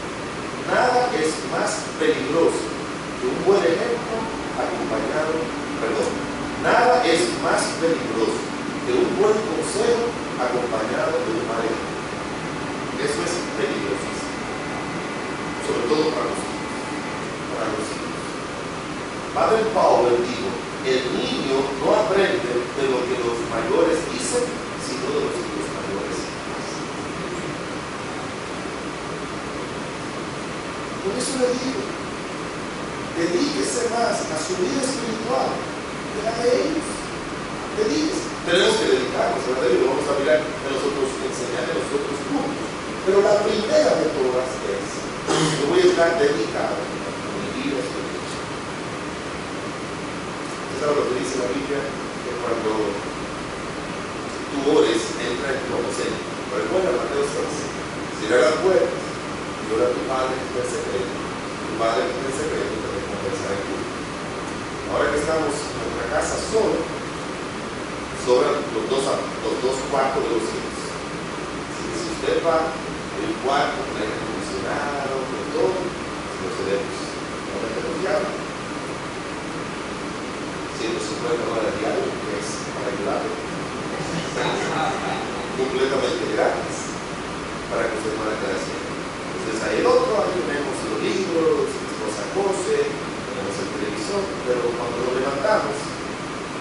Speaker 2: Nada es más peligroso que un buen ejemplo acompañado, nada es más peligroso que un buen consejo acompañado de un mal ejemplo. Eso es peligrosísimo, sobre todo para los hijos. Padre Powell dijo, el niño no aprende de lo que los mayores dicen, sino de lo que los mayores hacen. Por eso le digo, dedíquese más a su vida espiritual que la de ellos. Dedíquese. Tenemos que dedicarnos, ¿verdad? Y lo vamos a mirar en nosotros, enseñar a nosotros Pero la primera de todas es, yo voy a estar dedicado a mi vida espiritual. ¿Usted sabe lo que dice la Biblia? Que cuando tú ores, entra en tu aposento. Recuerda Mateo 6. Cierra las puertas y ora a tu Padre que está en secreto. Tu Padre que está en secreto te recompensará en público. Ahora que estamos en nuestra casa solo, sobran los dos cuartos de los hijos. Así que si usted va el cuarto con aire acondicionado, con todo, los cedemos. ¿No te confiamos? 150 dólares diarios, que es para ayudarle. Completamente gratis, para que usted pueda quedar así. Entonces hay el otro, ahí vemos los libros, mi esposa cose, tenemos el televisor, pero cuando lo levantamos,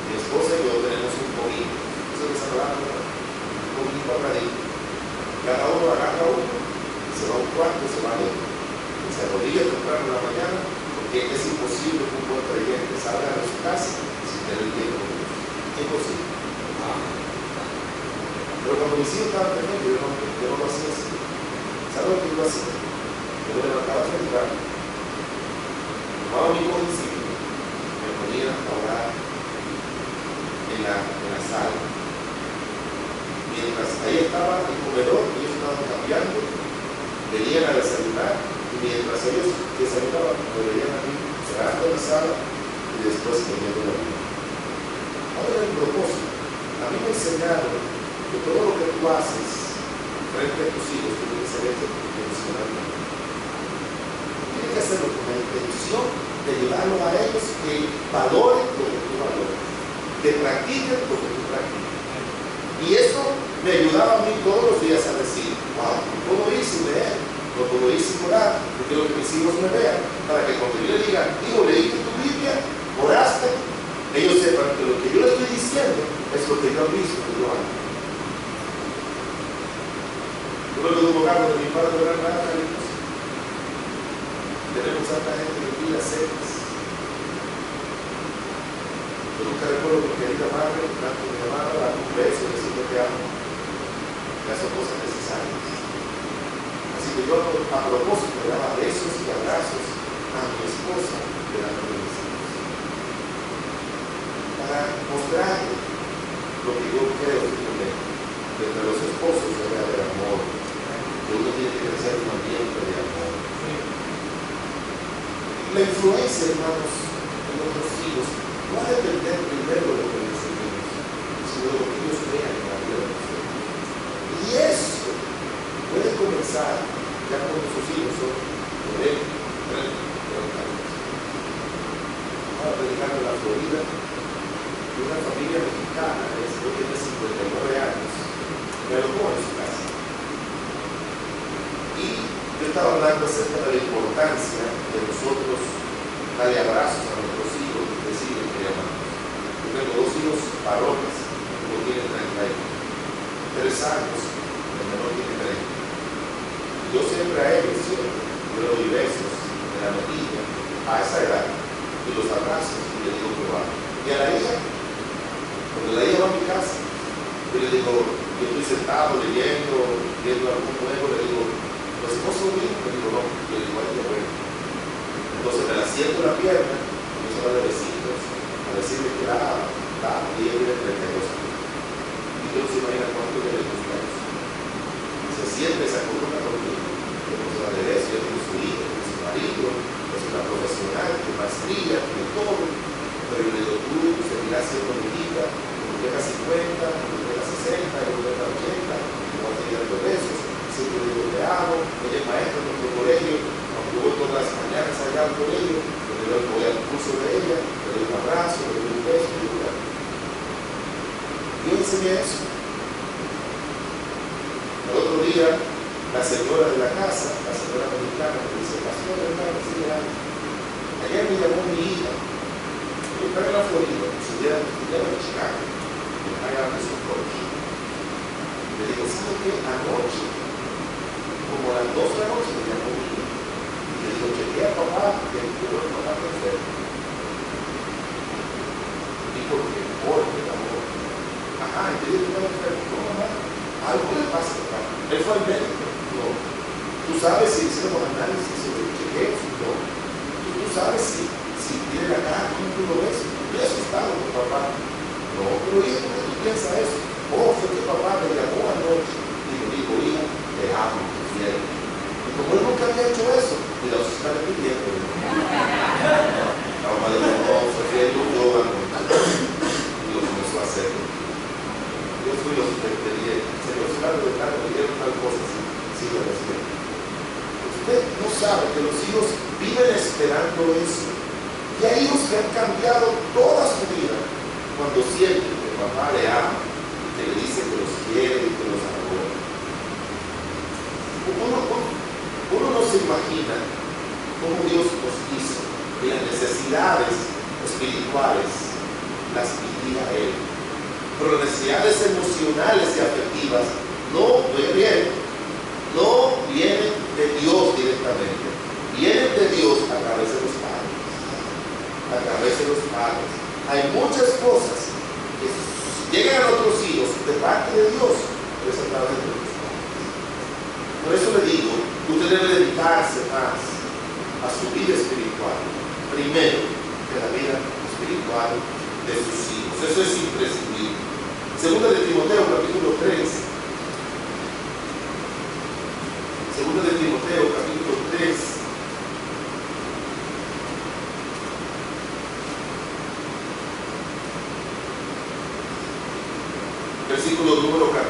Speaker 2: mi esposa y yo tenemos un poquito. Eso que se hablando, un poquito cuadradito. Cada uno agarra uno, y se va a un cuarto, se va a otro. Y se arrodilla temprano en la mañana, porque es imposible que un buen creyente salga de su casa sin tener tiempo con Dios. Es imposible. Pero cuando mis hijos estaban pequeños, yo no lo hacía así. ¿Sabes lo que yo hacía? Yo me levantaba temprano, tomaba mi cojincito, me ponía a orar en la sala. Mientras ahí estaba el comedor, ellos estaban cambiando, venían a desayunar, y mientras ellos desayunaban, me veían a mí cerrando la sala y después comiendo la vida. Ahora el propósito. A mí me enseñaron que todo lo que tú haces frente a tus hijos tiene que ser hecho intencionalmente. Tienes que hacerlo con la intención de ayudarlos a ellos que valoren lo que tú valores, que practiquen lo que tú practicas. Y eso me ayudaba a mí todos los días a decir, wow, no puedo ir sin leer, no puedo ir sin orar, yo quiero que mis hijos me vean, para que cuando yo le diga, hijo, leíste tu Biblia, oraste, ellos sepan que lo que yo le estoy diciendo es lo que yo he visto que yo hago. Yo no le doy cargo de mi padre de orar nada, cariños. Tenemos tanta gente que pide secas. Yo nunca recuerdo mi querida madre, tanto mi mamá, dar un beso, decirle que amo. Ya son cosas necesarias. Así que yo a propósito le daba besos y abrazos a mi esposa delante de mis hijos. Para mostrarle lo que yo creo que entre los esposos debe haber amor, que uno tiene que crecer en un ambiente de amor. La influencia, hermanos, de nuestros hijos no ha de depender primero de lo que les enseñemos, sino de lo que ellos vean en la vida de nosotros. Y eso puede comenzar ya cuando sus hijos son de 20, 30, 40 años. Ahora predicando en la Florida, de una familia mexicana, que tiene 59 años, me alojó en su casa. Y yo estaba hablando acerca de la importancia de nosotros darle abrazos a nuestros hijos y decirles que amamos. Yo tengo 2 hijos varones, uno tiene 33 años, el menor tiene 30. Yo siempre a ellos, yo le doy besos en la mejilla a esa edad, y los abrazos y les digo que va. Y a la hija, cuando la hija va a mi casa, yo le digo, yo estoy sentado leyendo, viendo algún juego, le digo, ¿tu esposo bien? Le digo, no, yo le digo, ay, qué bueno. Entonces me la siento en la pierna, y yo se va de besitos, a decirle que la amo, y ella tiene 32 años. Y yo no se imagina cuánto le doy los besos. Se siente esa columna conmigo, que no se va de eso, yo tengo su hijo, tengo su marido, es una profesional, tiene maestría, tiene todo. Pero yo le digo, tú seguirás siendo mi hija, cuando tenga 50, cuando tenga 60, cuando tenga 80, no vas a tener los besos, siempre le digo, te amo, ella es maestra en nuestro colegio, cuando yo voy todas las mañanas allá al colegio, voy al curso de ella, le doy un abrazo, le doy un beso, le digo, yo enseñé eso. El otro día, la señora de la casa, la señora mexicana, me dice, pastor, hermano, ayer me llamó mi hija. Yo estaba en la Florida, estudiaba en Chicago, en Anderson College. Le digo, ¿sabe qué? Anoche, como a las 2 de la noche, me llamó mi hija. Y le digo, chequea a papá, que el papá está enfermo. Y por qué? Porque el amor. Ajá, y te digo que está enfermo. No, mamá, algo le pasa, papá. Él fue al médico, no
Speaker 3: No. Tú sabes si hicieron un análisis sobre chequeos, no. Tú sabes si tiene la cara, ¿cómo tú lo ves? Estoy asustado con papá. No, pero hijo, ¿por qué tú piensas eso? Oh, fue que papá me llamó anoche y me dijo, hija, te amo, te quiero. Y como él nunca había hecho eso, cuidado se está repitiendo. La mamá le dijo, no, Sofía, yo anoche. Y lo comenzó a hacer. Yo fui los que le dije, Señor, si algo de tal, me dieron tal cosa, sí, lo respeto. Usted no sabe que los hijos viven esperando eso. Y hay hijos que han cambiado toda su vida cuando sienten que papá le ama, que le dice que los quiere y que los adora. Uno no se imagina cómo Dios nos hizo y las necesidades espirituales las vivía Él. Pero las necesidades emocionales y afectivas no vienen de Dios directamente, vienen de Dios a través de los padres. A través de los padres. Hay muchas cosas que llegan a nuestros hijos de parte de Dios, pero es a través de los padres. Por eso le digo, usted debe dedicarse más a su vida espiritual, primero que la vida espiritual de sus hijos. Eso es imprescindible. Segunda de Timoteo, capítulo 3. Segunda de Timoteo, capítulo 3. Versículo número 14.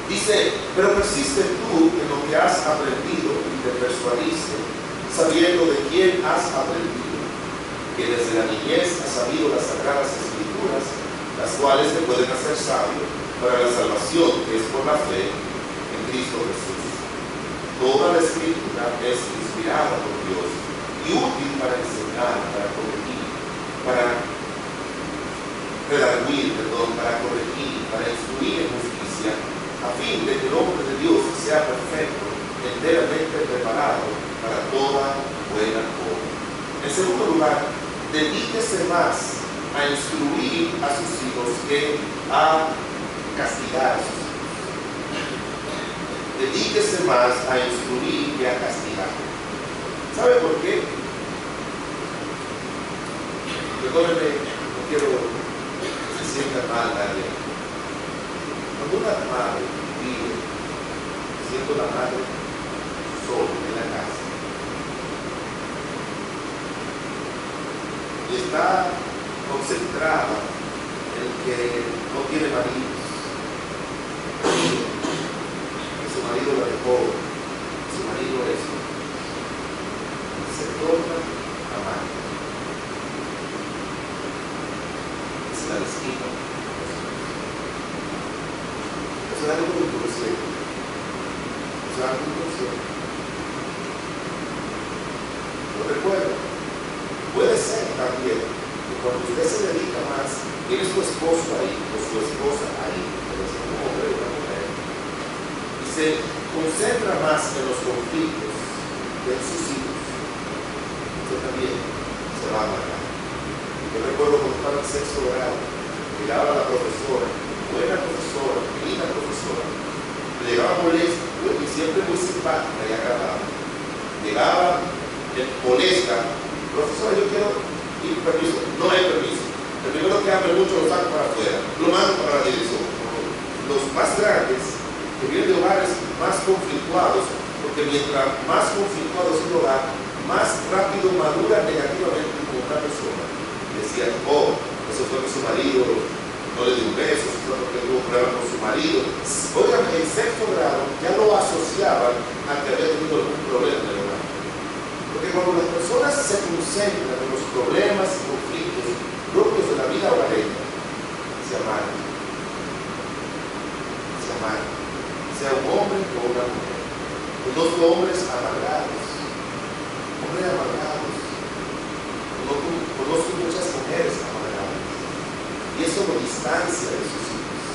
Speaker 3: Dice, pero persiste tú en lo que has aprendido y te persuadiste, sabiendo de quién has aprendido, que desde la niñez has sabido las sagradas escrituras, las cuales te pueden hacer sabio para la salvación que es por la fe en Cristo Jesús. Toda la escritura es inspirada por Dios y útil para enseñar, para corregir, para redarguir, para corregir, para instruir en justicia, a fin de que el hombre de Dios sea perfecto, enteramente preparado para toda buena obra. En segundo lugar, dedíquese más a instruir a sus hijos que a castigar a sus hijos. Dedíquese más a instruir que a castigar. ¿Sabe por qué? Perdónenme, no quiero que se sienta mal nadie. Cuando una madre vive siendo la madre sola en la casa y está concentrada en que no tiene maridos, que su marido la dejó, que su marido eso, se torna amante, se la desquita. Eso es algo inconsciente. Eso es algo inconsciente. Lo recuerdo. Puede ser también que cuando usted se dedica más, tiene su esposo ahí o su esposa ahí, puede ser un hombre o una mujer, y se concentra más en los conflictos de sus hijos, usted también se va a amargar. Yo recuerdo cuando estaba en sexto grado, llegaba la profesora, buena profesora, linda profesora, le llegaba molesta, y siempre muy simpática y agradable. Llegaba molesta, profesora, yo quiero ir permiso, no hay permiso. El primero que abre mucho lo saca para afuera, lo manda para la dirección. Los más grandes, que vienen de hogares más conflictuados, porque mientras más conflictuado es el hogar, más rápido madura negativamente como una persona. Decían, oh, eso fue que su marido no le dio un beso, eso fue porque tuvo problemas con su marido. Oigan, en sexto grado ya lo asociaban a que había tenido algún problema en el hogar. Porque cuando las personas se concentran en los problemas y conflictos propios de la vida hogareña, se amargan. Se amargan. Sea un hombre o una mujer. Conozco hombres amargados. Hombres amargados. Conozco muchas mujeres amargadas. Y eso lo distancia de sus hijos.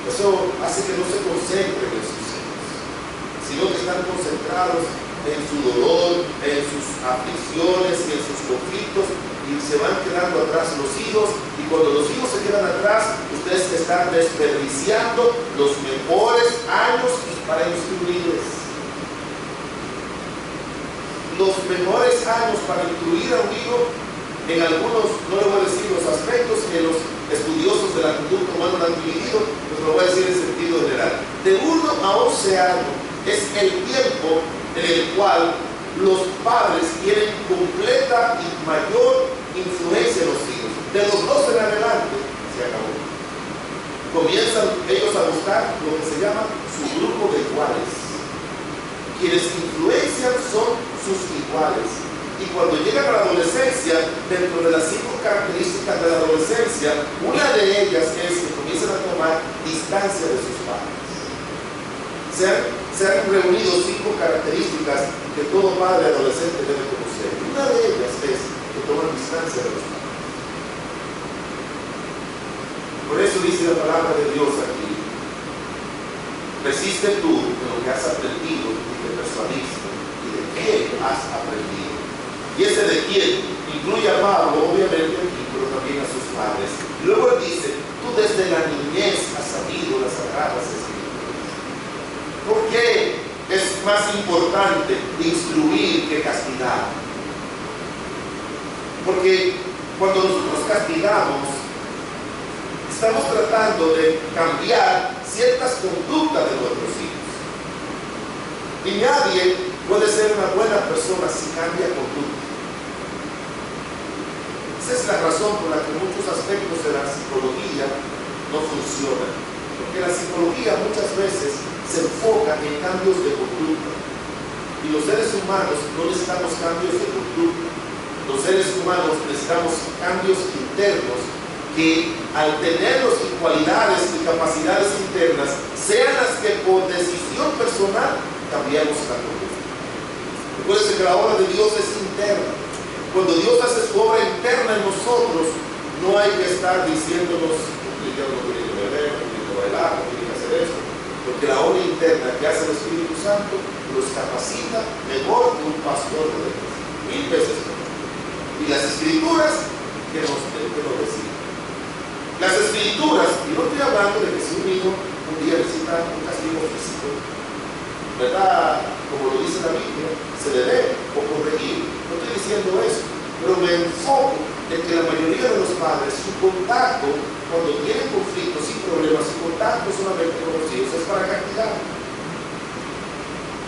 Speaker 3: Eso hace que no se concentren en sus hijos, sino que están concentrados en su dolor, en sus aflicciones y en sus conflictos, y se van quedando atrás los hijos, y cuando los hijos se quedan atrás, ustedes están desperdiciando los mejores años y para instruirles. Los mejores años para instruir a un hijo, en algunos, no le voy a decir los aspectos que los estudiosos de la conducta humana han dividido, pues lo voy a decir en sentido general. De 1 a 11 años es el tiempo en el cual los padres tienen completa y mayor influencia en los hijos. De los 12 en adelante, se acabó. Comienzan ellos a buscar lo que se llama su grupo de iguales. Quienes influencian son sus iguales. Y cuando llegan a la adolescencia, dentro de las 5 características de la adolescencia, una de ellas es que comienzan a tomar distancia de sus padres. Se han reunido 5 características que todo padre adolescente debe conocer. Una de ellas es que toman distancia de los padres. Por eso dice la palabra de Dios aquí: persiste tú en lo que has aprendido y te persuadiste, y de quién has aprendido. Y ese de quién incluye a Pablo, obviamente aquí, pero también a sus padres. Luego él dice: tú desde la niñez has sabido las sagradas escrituras. ¿Por qué es más importante instruir que castigar? Porque cuando nosotros castigamos, estamos tratando de cambiar ciertas conductas de nuestros hijos. Y nadie puede ser una buena persona si cambia conducta. Esa es la razón por la que muchos aspectos de la psicología no funcionan. Porque la psicología muchas veces se enfoca en cambios de conducta. Y los seres humanos no necesitamos cambios de conducta. Los seres humanos necesitamos cambios internos que, al tener las cualidades y capacidades internas, sean las que por decisión personal cambiamos la conducta. Recuerden que la obra de Dios es interna. Cuando Dios hace su obra interna en nosotros, no hay que estar diciéndonos: yo no tiene que beber, no tiene que bailar, no tiene que hacer esto. Porque la obra interna que hace el Espíritu Santo los capacita mejor que un pastor de Dios, 1000 veces mejor. Y las Escrituras, ¿qué nos deciden? Las Escrituras, y no estoy hablando de que si un niño un día necesita un castigo físico, ¿verdad? Como lo dice la Biblia, se le debe o corregir. No estoy diciendo eso, pero me enfoco en que la mayoría de los padres, su contacto, cuando tienen conflictos y problemas, su contacto solamente con los hijos es para castigar.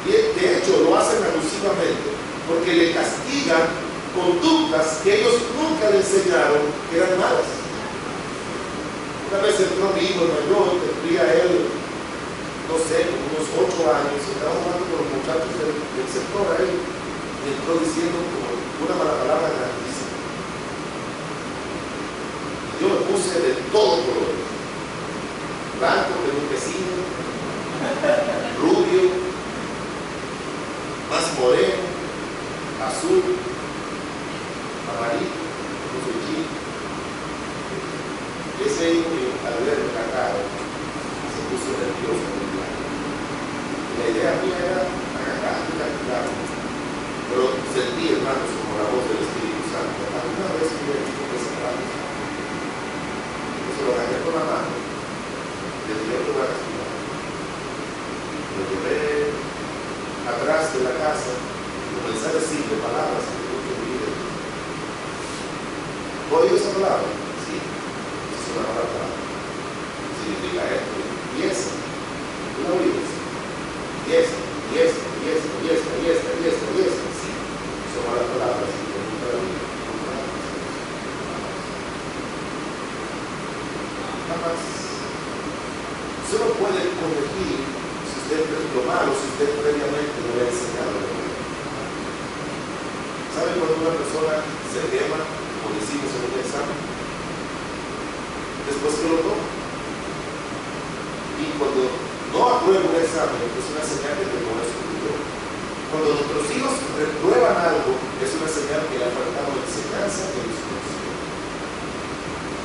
Speaker 3: Y de hecho lo hacen abusivamente, porque le castigan conductas que ellos nunca le enseñaron que eran malas. Una vez entró mi hijo mayor, tendría él, no sé, como unos 8 años, estaba jugando con los muchachos del sector ahí, y entró diciendo como una mala palabra grandísima. Y yo me puse de todo color: blanco, peluquecino, rubio, más moreno, azul, amarillo, no soy chico. Ese hijo mío, al ver la cara, se puso nervioso. La idea mía era agarrar y castigar, pero sentí, hermanos, como la voz del Espíritu Santo. Alguna vez que yo digo que se trata, se lo agarré con la mano, le dije: yo te voy a castigar. Lo llevé atrás de la casa y comencé a decirle palabras que tengo que vivir. ¿Oído esa palabra? Sí. Es una palabra. Significa esto. Y esa. ¿Tú la oídes? Y esta, y esta, y esta, y esta, y esta, y esta, y esta. Sí. Son malas palabras que nunca la oí. Jamás. Usted no puede corregir si usted lo malo, si usted previamente no le ha enseñado. ¿Sabe cuando una persona se quema, como decimos en un examen? Después que lo toma. Y cuando no aprueba un examen, es una señal de que no es estudió. Cuando nuestros hijos reprueban algo, es una señal que le ha faltado enseñanza e instrucción.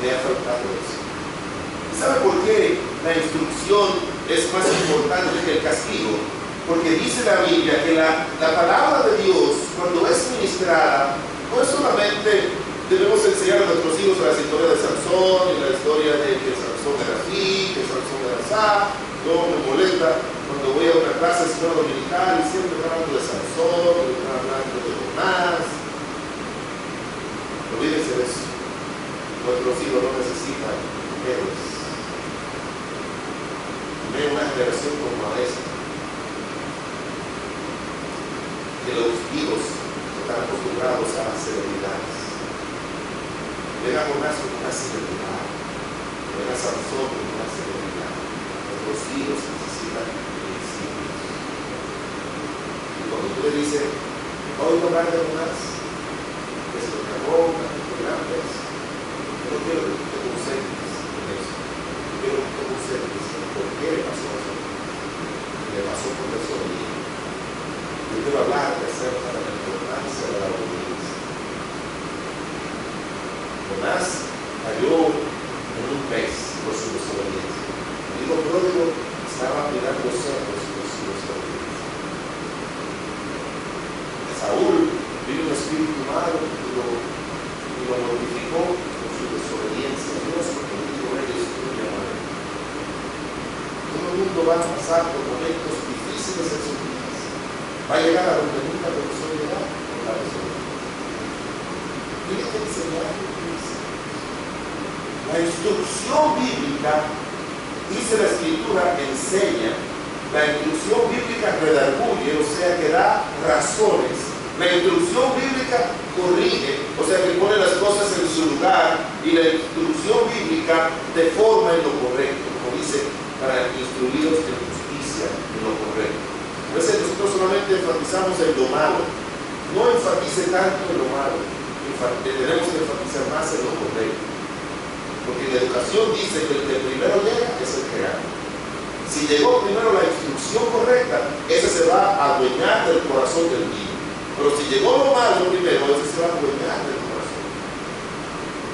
Speaker 3: Le ha faltado eso. ¿Sabe por qué la instrucción es más importante que el castigo? Porque dice la Biblia que la palabra de Dios, cuando es ministrada, no es solamente debemos enseñar a nuestros hijos la historia de Sansón y la historia de que Sansón era así, que Sansón era así. No me molesta cuando voy a una clase de escuela dominical y siempre están hablando de Sansón, están hablando de Jonás. Olvídense de eso. Nuestros hijos no necesitan héroes. Ve una generación como esta, que los hijos están acostumbrados a las celebridades. Ven a Jonás como una celebridad, ven a Sansón como una celebridad. Nuestros hijos necesitan principios. Y cuando tú le dices, hoy no hablar de Jonás, que se lo arroja, que grandes, yo no quiero que tú te concentres en eso. Yo quiero que tú te concentres en por qué le pasó eso. Le pasó por desobediencia. Yo quiero hablar acerca de la importancia de la obediencia. Jonás cayó en un pez por su desobediencia. El hijo pródigo estaba cuidando los cerdos por su desobediencia. Saúl vino un espíritu malo y lo mortificó por su desobediencia. Dios, porque el hijo rey destruye a madre. Todo el mundo va a pasar por momentos difíciles en sus vidas. Va a llegar a donde nunca pensó llegar por la desobediencia. Tiene que enseñar lo que dice. La instrucción bíblica, dice la Escritura, enseña. La instrucción bíblica redarguye, o sea que da razones. La instrucción bíblica corrige, o sea que pone las cosas en su lugar. Y la instrucción bíblica te forma en lo correcto, como dice, para instruiros en justicia, en lo correcto. A veces nosotros solamente enfatizamos en lo malo. No enfatice tanto en lo malo. Tenemos que enfatizar más en lo correcto. Porque la educación dice que el que primero llega es el que gana. Si llegó primero la instrucción correcta, ese se va a adueñar del corazón del niño. Pero si llegó lo malo primero, ese se va a adueñar del corazón.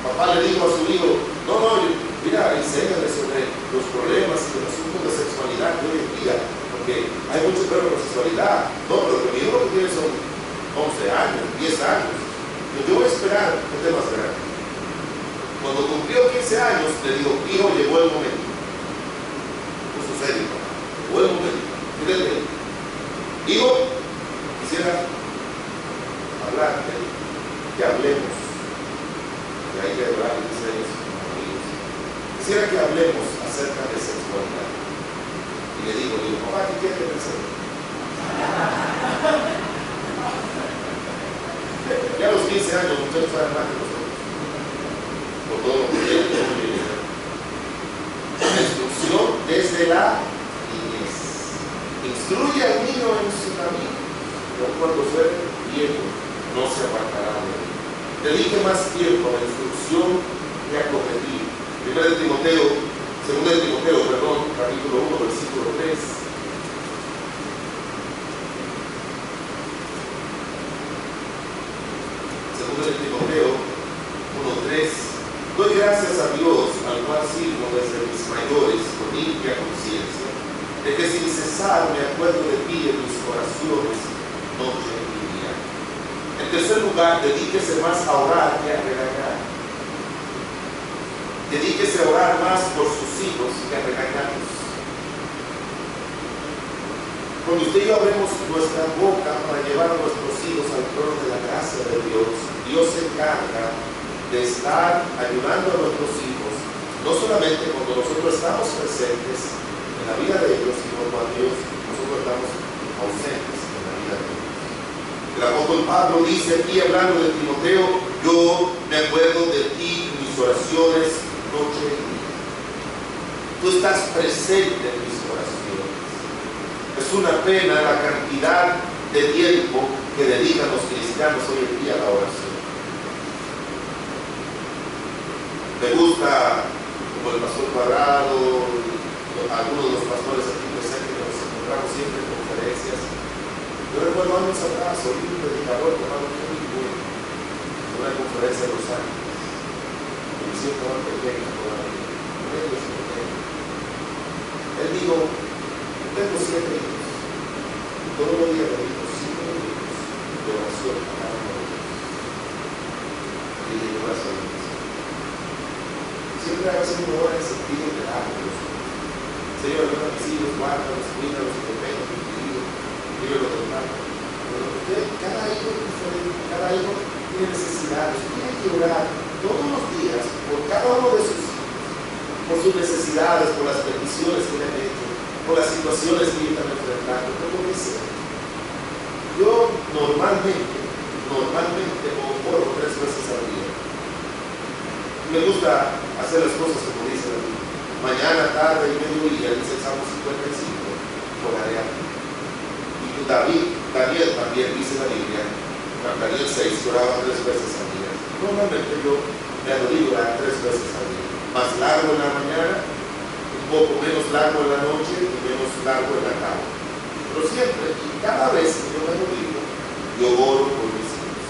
Speaker 3: Papá le dijo a su hijo, no, mira, enséñale sobre los problemas y los asuntos de sexualidad de hoy en día, porque hay muchos problemas de sexualidad. No, pero lo que mi hijo lo que tiene son 11 años, 10 años. Yo voy a esperar que esté más grande. Cuando cumplió 15 años, le digo, hijo, llegó el momento. Puso serio, llegó el momento. Fíjate, hijo, quisiera hablarte, que hablemos, que hay que hablar y dice eso, amigos. Quisiera que hablemos acerca de sexualidad. Y le digo, papá, ¿qué quieres pensar? Ya a los 15 años, muchachos saben más que nosotros. Por todo lo que tienen. La instrucción desde la niñez. Instruye al niño en su camino, pero cuando sea viejo, no se apartará de él. Dedique más tiempo a la instrucción que a corregir. 2 de Timoteo, capítulo 1, versículo 3. De Timoteo 1:3. Doy gracias a Dios, al cual sirvo desde mis mayores con limpia conciencia, de que sin cesar me acuerdo de ti en mis oraciones noche y día. En tercer lugar, dedíquese más a orar que a regañar. Dedíquese a orar más por sus hijos que a regañarlos. Cuando usted y yo abrimos nuestra boca para llevar a nuestros hijos al trono de la gracia de Dios, Dios se encarga de estar ayudando a nuestros hijos, no solamente cuando nosotros estamos presentes en la vida de ellos, sino cuando nosotros estamos ausentes en la vida de ellos. El apóstol Pablo dice aquí, hablando de Timoteo, yo me acuerdo de ti en mis oraciones noche y día. Tú estás presente en mis oraciones. Es una pena la cantidad de tiempo que dedican los cristianos hoy en día a la oración. Me gusta, como el pastor Cuadrado, algunos de los pastores aquí presentes que nos encontramos siempre en conferencias. Yo recuerdo años atrás, oí un predicador tomado muy bueno en una conferencia de Los Ángeles. Me siento más pequeño todavía. Él dijo, tengo 7 hijos. Y todos los días dedico 5 minutos de oración a cada uno de ellos. Y le digo, gracias a Dios. Siempre a veces uno ora en sentido de algo. Señor, ayuda a mis hijos, guárdalos, cuídalos y protègelos. Libre lo contrario. Cada hijo es diferente, cada hijo tiene necesidades. Tiene que orar todos los días por cada uno de sus hijos, por sus necesidades, por las peticiones que le han hecho, por las situaciones que están enfrentando, por lo que sea. Yo normalmente oro 3 veces al día. Me gusta hacer las cosas como dice la Biblia. Mañana, tarde y mediodía, dice el Salmo 55, oraré a ti. Y Daniel también dice la Biblia, en Daniel 6, que oraba 3 veces al día. Normalmente yo me arrodillo a orar 3 veces al día. Más largo en la mañana, un poco menos largo en la noche y menos largo en la tarde. Pero siempre, y cada vez que yo me arrodillo, yo oro por mis hijos,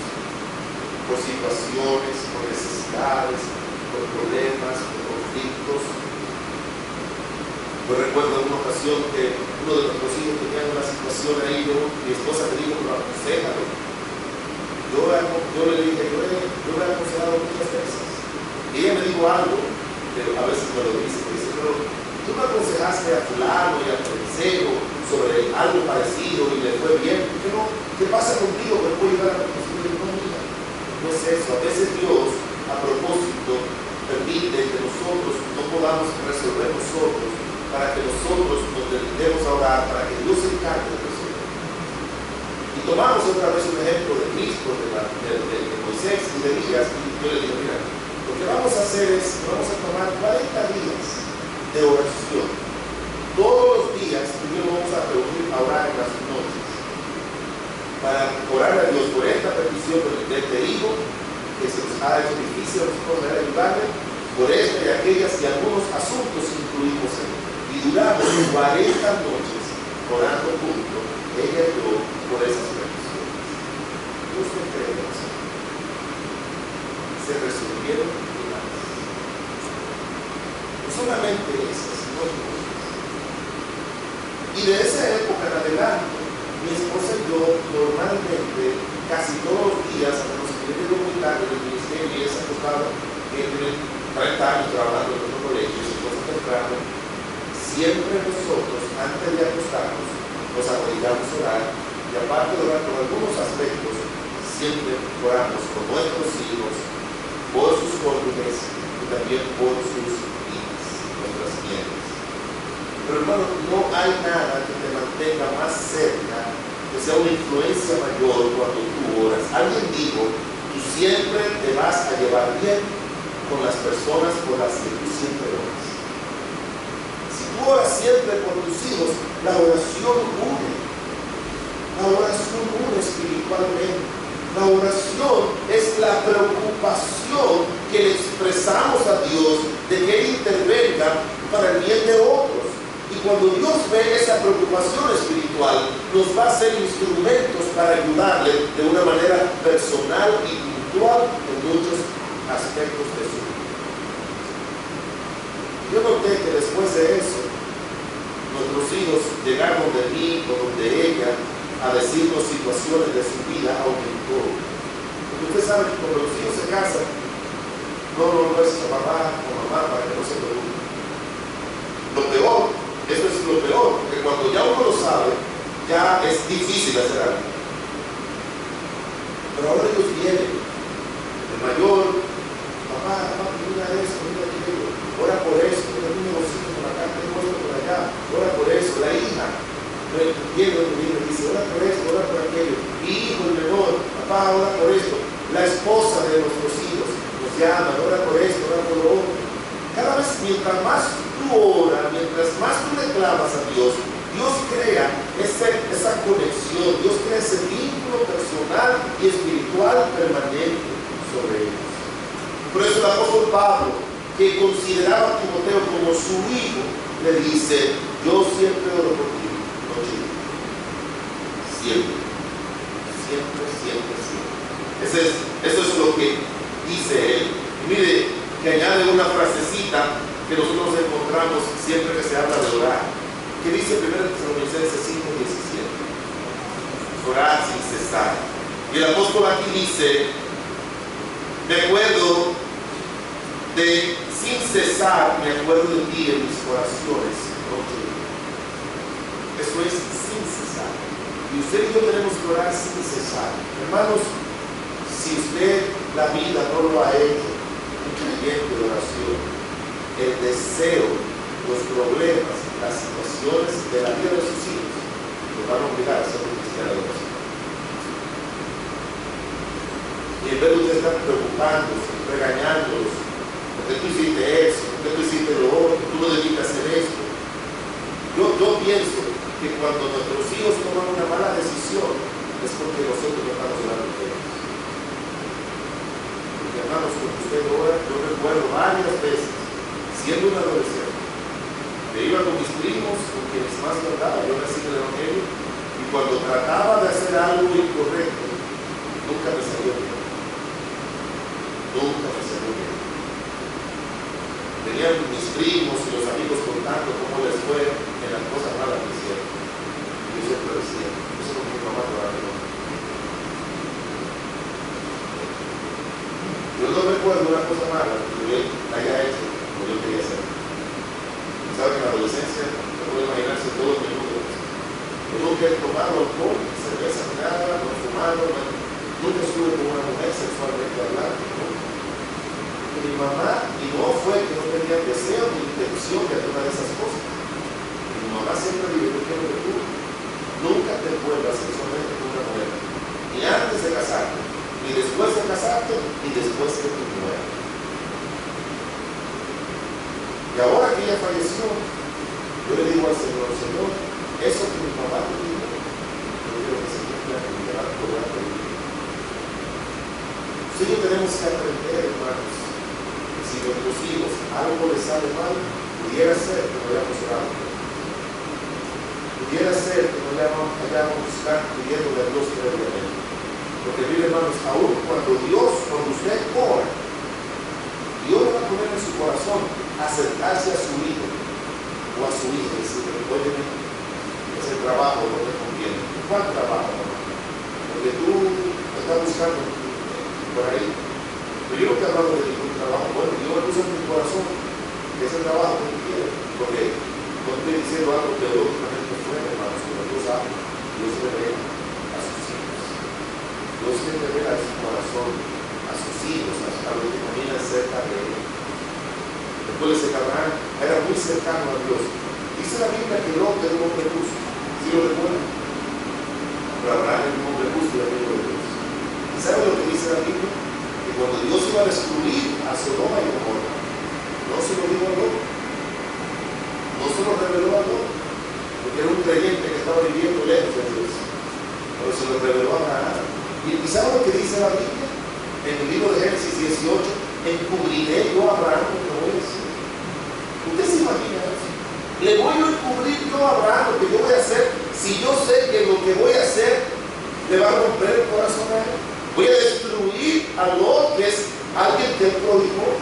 Speaker 3: por situaciones, por necesidades, por problemas, por conflictos. Yo recuerdo en una ocasión que uno de nuestros hijos tenía una situación ahí, mi esposa me dijo, pero aconséjalo. Yo le dije, yo le he aconsejado muchas veces. Y ella me dijo algo, que a veces me lo dice, pero tú me aconsejaste a fulano y a tercero sobre algo parecido y le fue bien. ¿Qué pasa contigo? ¿Me puedo ayudar a construir economía? No es eso. A veces Dios, a propósito, permite que nosotros no podamos resolver nosotros, para que nosotros nos dediquemos a orar, para que Dios se encargue de resolver. Y tomamos otra vez un ejemplo de Cristo, de Moisés y de Elías, y yo le digo, mira, lo que vamos a hacer es, vamos a tomar 40 días de oración. Todos los días nos vamos a reunir a orar en las noches, para orar a Dios por esta petición de este hijo, que se nos ha hecho difícil a nosotros de ayudarle, por esta y aquellas y algunos asuntos incluimos en él. Y duramos 40 noches orando juntos, ella y yo, por esas peticiones. Dios me cree, se resolvieron milagros. No solamente esas, sino muchas. Y de esa época en adelante, mi esposa y yo normalmente, casi todos los días, a los que yo llego muy tarde del ministerio y es acostado, que tiene 30 años trabajando en otro colegio, y cosas temprano, siempre nosotros, antes de acostarnos, nos arrodillamos a orar, y aparte de orar por algunos aspectos, siempre oramos por nuestros hijos, por sus cónyuges y también por sus hijas, nuestras nietas. Pero hermano, no hay nada que te mantenga más cerca, que sea una influencia mayor cuando tú oras. Alguien dijo, tú siempre te vas a llevar bien con las personas por las que tú siempre oras. Si tú oras siempre por tus hijos, la oración une. La oración une espiritualmente. La oración es la preocupación que le expresamos a Dios de que Él intervenga para el bien de otros. Y cuando Dios ve esa preocupación espiritual, nos va a hacer instrumentos para ayudarle de una manera personal y puntual en muchos aspectos de su vida. Yo noté que después de eso, nuestros hijos llegaron de mí o de ella a decirnos situaciones de su vida aumentó. Porque usted sabe que cuando los hijos se casan, no es papá o mamá para que no se preocupen. Lo peor, eso es lo peor, porque cuando ya uno lo sabe, ya es difícil hacer algo. Pero ahora ellos vienen, el mayor, papá, mira eso, mira aquello, ora por eso, tengo un negocito por acá, tengo esto por allá, ora por eso, la hija. Viene y dice, ora por esto, ora por aquello. Mi hijo, el menor, papá, ora por esto. La esposa de nuestros hijos nos llama, ora por esto, ora por lo otro. Cada vez, mientras más tú oras, mientras más tú le clamas a Dios, Dios crea esa conexión, Dios crea ese vínculo personal y espiritual permanente sobre ellos. Por eso el apóstol Pablo, que consideraba a Timoteo como su hijo, le dice, yo siempre oro por ti. Siempre. Eso es lo que dice él. Y mire, que añade una frasecita que nosotros encontramos siempre que se habla de orar, que dice 1 Tesalonicenses 5:17, orar sin cesar. Y el apóstol aquí dice, me acuerdo de, sin cesar, me acuerdo de ti en mis oraciones. Eso es sin cesar. Y Y usted y yo tenemos que orar sin cesar. Hermanos, si usted la vida no lo ha hecho un creyente de oración, el deseo, los problemas, las situaciones de la vida de sus hijos los van a obligar a ser un cristiano de oración. Y en vez de usted estar preocupándose, regañándolos, porque tú hiciste eso, porque tú hiciste lo otro, tú no debiste hacer esto. Yo pienso que cuando nuestros hijos toman una mala decisión es porque nosotros no estamos orando por ellos. Porque hermanos, cuando usted ora, yo recuerdo varias veces, siendo un adolescente, que iba con mis primos, con quienes más me andaba, yo nací en el Evangelio, y cuando trataba de hacer algo incorrecto, nunca me salió bien. Nunca me salió bien. Venían mis primos y los amigos contando cómo les fue en las cosas malas que hicieron. Y yo siempre decía, eso no es mi mamá todavía. Yo no recuerdo una cosa mala que yo haya hecho como yo quería hacer. Sabe que en la adolescencia se puede imaginarse todo el minuto. Yo nunca he tomado alcohol, cerveza, nada, no he fumado, nunca estuve con una mujer sexualmente hablando. Mi mamá, y no fue que no tenía deseo ni intención de hacer una de esas cosas. Mi mamá siempre dijo, yo quiero que tú nunca te vuelvas sexualmente con una mujer, ni antes de casarte, ni después de casarte, ni después de tu mujer. Y ahora que ella falleció, yo le digo al Señor, Señor, eso que mi mamá te dijo, yo quiero que se cumpla en mi gran programa de vida. Sí, tenemos que aprender, hermanos. Si nuestros hijos algo les sale mal, pudiera ser que no hayamos orado. Pudiera ser que no hayamos buscado pidiéndole a Dios previamente. Porque mire, hermanos, aún cuando usted ora, Dios va a poner en su corazón acercarse a su hijo o a su hija y decirle, oye, ese trabajo no te conviene. ¿Cuál trabajo? Porque tú estás buscando por ahí. Pero yo no te he hablado de ningún trabajo. Bueno, yo me puse en mi corazón que ese trabajo que tú quieres. Porque no estoy diciendo algo teológicamente fuerte, hermanos, pero Dios sabe. Dios revela a sus hijos. Dios le revela a su corazón, a sus hijos, a los que caminan cerca de él. Después de Abraham era muy cercano a Dios. Dice la Biblia que Lot era un hombre justo. ¿Sí lo recuerdan? Pero Abraham era un hombre justo y amigo de Dios. ¿Y sabe lo que dice la Biblia? Que cuando Dios iba a destruir a Sodoma y Gomorra, no se lo dijo a Lot, no se lo reveló a Lot, porque era un creyente que estaba viviendo lejos de Dios, pero se lo reveló a Abraham. ¿Y sabe lo que dice la Biblia? En el libro de Génesis 18, encubriré yo a Abraham lo que voy a decir. ¿Usted se imagina eso? Le voy a encubrir yo a Abraham lo que yo voy a hacer si yo sé que lo que voy a hacer le va a romper el corazón a él. Voy a destruir a Lot, que es alguien que él prohijó.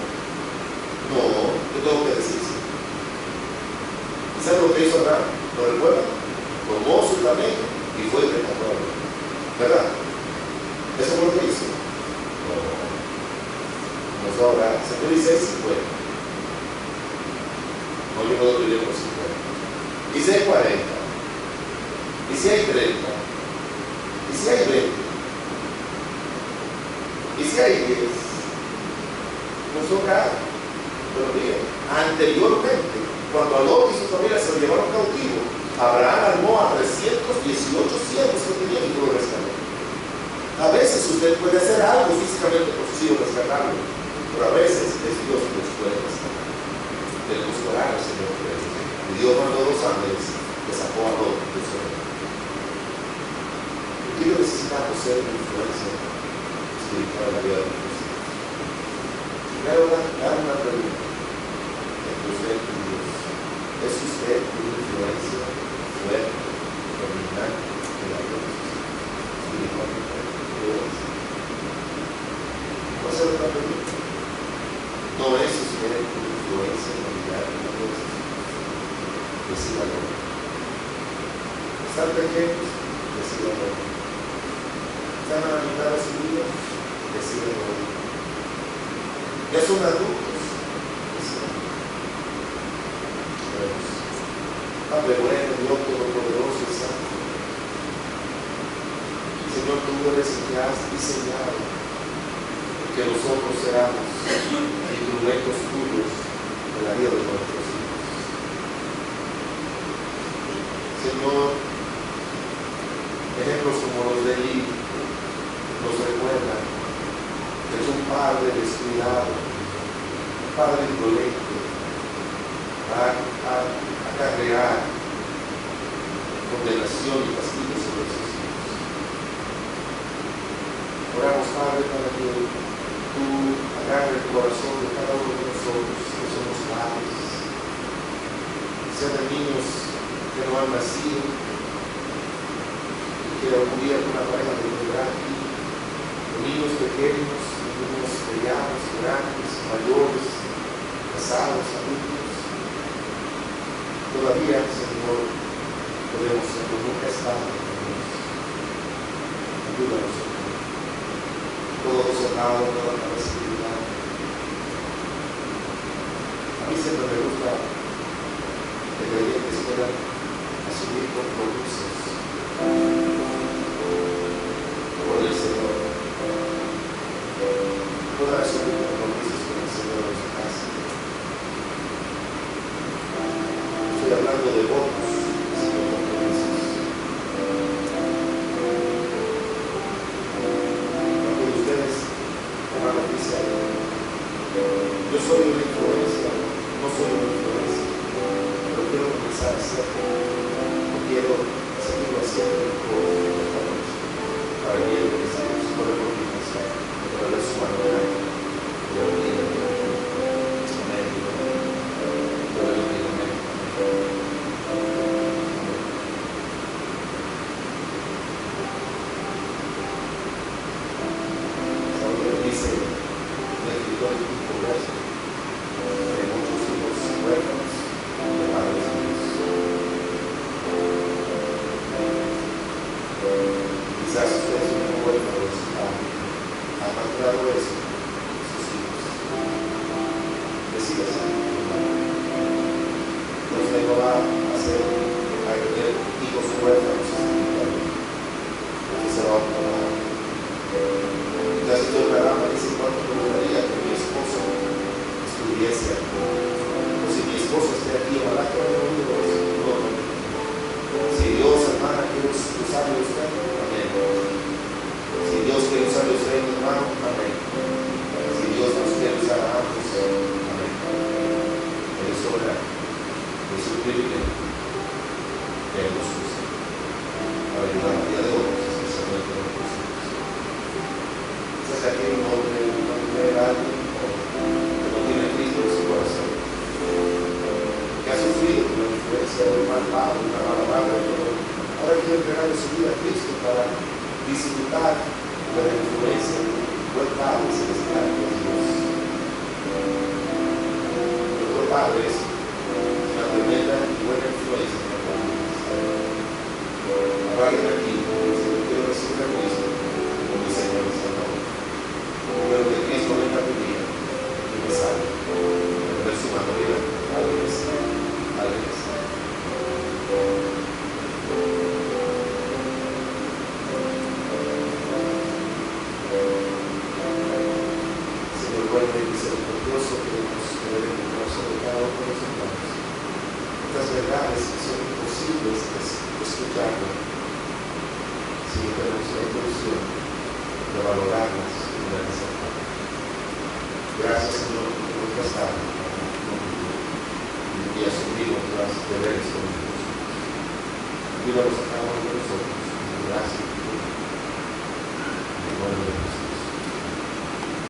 Speaker 3: No, yo tengo que decir. ¿Y sabe lo que hizo Abraham? ¿Lo recuerdan? Tomó su camello y fue y rescató a Lot. ¿Verdad? ¿Eso fue lo que hizo? No. No fue a orar. Señor dice 50. No, yo no lo diré por 50. Y si hay 40. Y si hay 30. Y si hay 20. Y si hay 10, no son raros. Pero miren, anteriormente, cuando a Lot y su familia se lo llevaron cautivo, Abraham armó a 318 siervos que tenían y lo rescató. A veces usted puede hacer algo físicamente por sus hijos, rescatarlo, pero a veces es Dios que los puede rescatar. Él buscó al Señor. Y Dios mandó 2 ángeles que sacó a Lot del suelo. ¿Por qué necesitamos ser una influencia espiritual en la vida de nuestros hijos? Quiero dar una pregunta entre usted y Dios. ¿Es usted una influencia fuerte, dominante en la vida de sus hijos? Espiritualmente. ¿Cuál es otra pregunta? No es usted una influencia dominante en la vida de sus hijos. Decídalo. ¿Están pequeños? Decídalo. ¿Están a la mitad de su vida? Decídalo. ¿Ya son adultos? Decídalo. Padre bueno, Dios Todopoderoso y Santo, tú eres el que has diseñado que nosotros seamos instrumentos tuyos en la vida de nuestros hijos. Señor, ejemplos como los de Eli nos recuerdan que es un padre descuidado, un padre indolente, a acarrear condenación y castigo sobre sus hijos. Oramos, Padre, para que tú agarres el corazón de cada uno de nosotros que somos padres, sean de niños que no han nacido y que hubiera una pareja de verdad aquí, de niños pequeños, de niños medianos, grandes, mayores, casados, adultos. Todavía, Señor, podemos ser como nunca estamos con Dios. Ayúdanos, Señor. Todo desordenado, toda la facilidad. A mí siempre me gusta que los creyentes puedan asumir compromisos con el Señor. Puedan asumir compromisos con el Señor en su casa. Estoy hablando de votos, sino compromisos. Cuando ustedes toman la noticia, yo soy una influencia, no soy una influencia, pero quiero comenzar a hacerlo, no quiero seguirlo haciendo para el bien de mis hijos, por el compromiso, para la su manera, de la vida de Dios. Dice el escritor de un congreso de muchos hijos huérfanos de padres míos. Quizás usted es un huérfano de su padre, ha maltratado eso a sus hijos. Decídase, Dios no va a hacer a tener hijos huérfanos espiritualmente, porque se va a tomar. Entonces yo me dice cuánto me gustaría que mi esposo estuviese aquí. O si mi esposo esté aquí, ojalá que no me lo Si Dios, hermana, quiere usarle a usted, amén. Si Dios quiere usarle a usted, hermano, amén. Si Dios nos quiere usar a ambos, amén. Él es soberano. Es un privilegio que Él nos use para ayudar a la vida de otros, especialmente a nosotros. Quizás aquí hay un hombre, una mujer, alguien que no tiene Cristo en su corazón, que ha sufrido por la influencia de un mal padre, una mala madre, pero ahora quiere entregarle su vida a Cristo para disfrutar de la influencia de un buen padre celestial que es Dios. El buen padre es una tremenda y buena influencia en la vida. Habrá alguien aquí que quiero recibir a Cristo como mi Señor y Salvador. Pero que Cristo venga a tu vida y me salve. Ver su mano, mira, alegres. Señor, bueno y misericordioso, queremos tener en el corazón de cada uno de los hermanos estas verdades que son imposibles de escucharlo si no tenemos la intención de valorarlas y de aceptarlas. Gracias, Señor, por nuestra estada y asumir nuestros deberes con nosotros. Ayúdanos a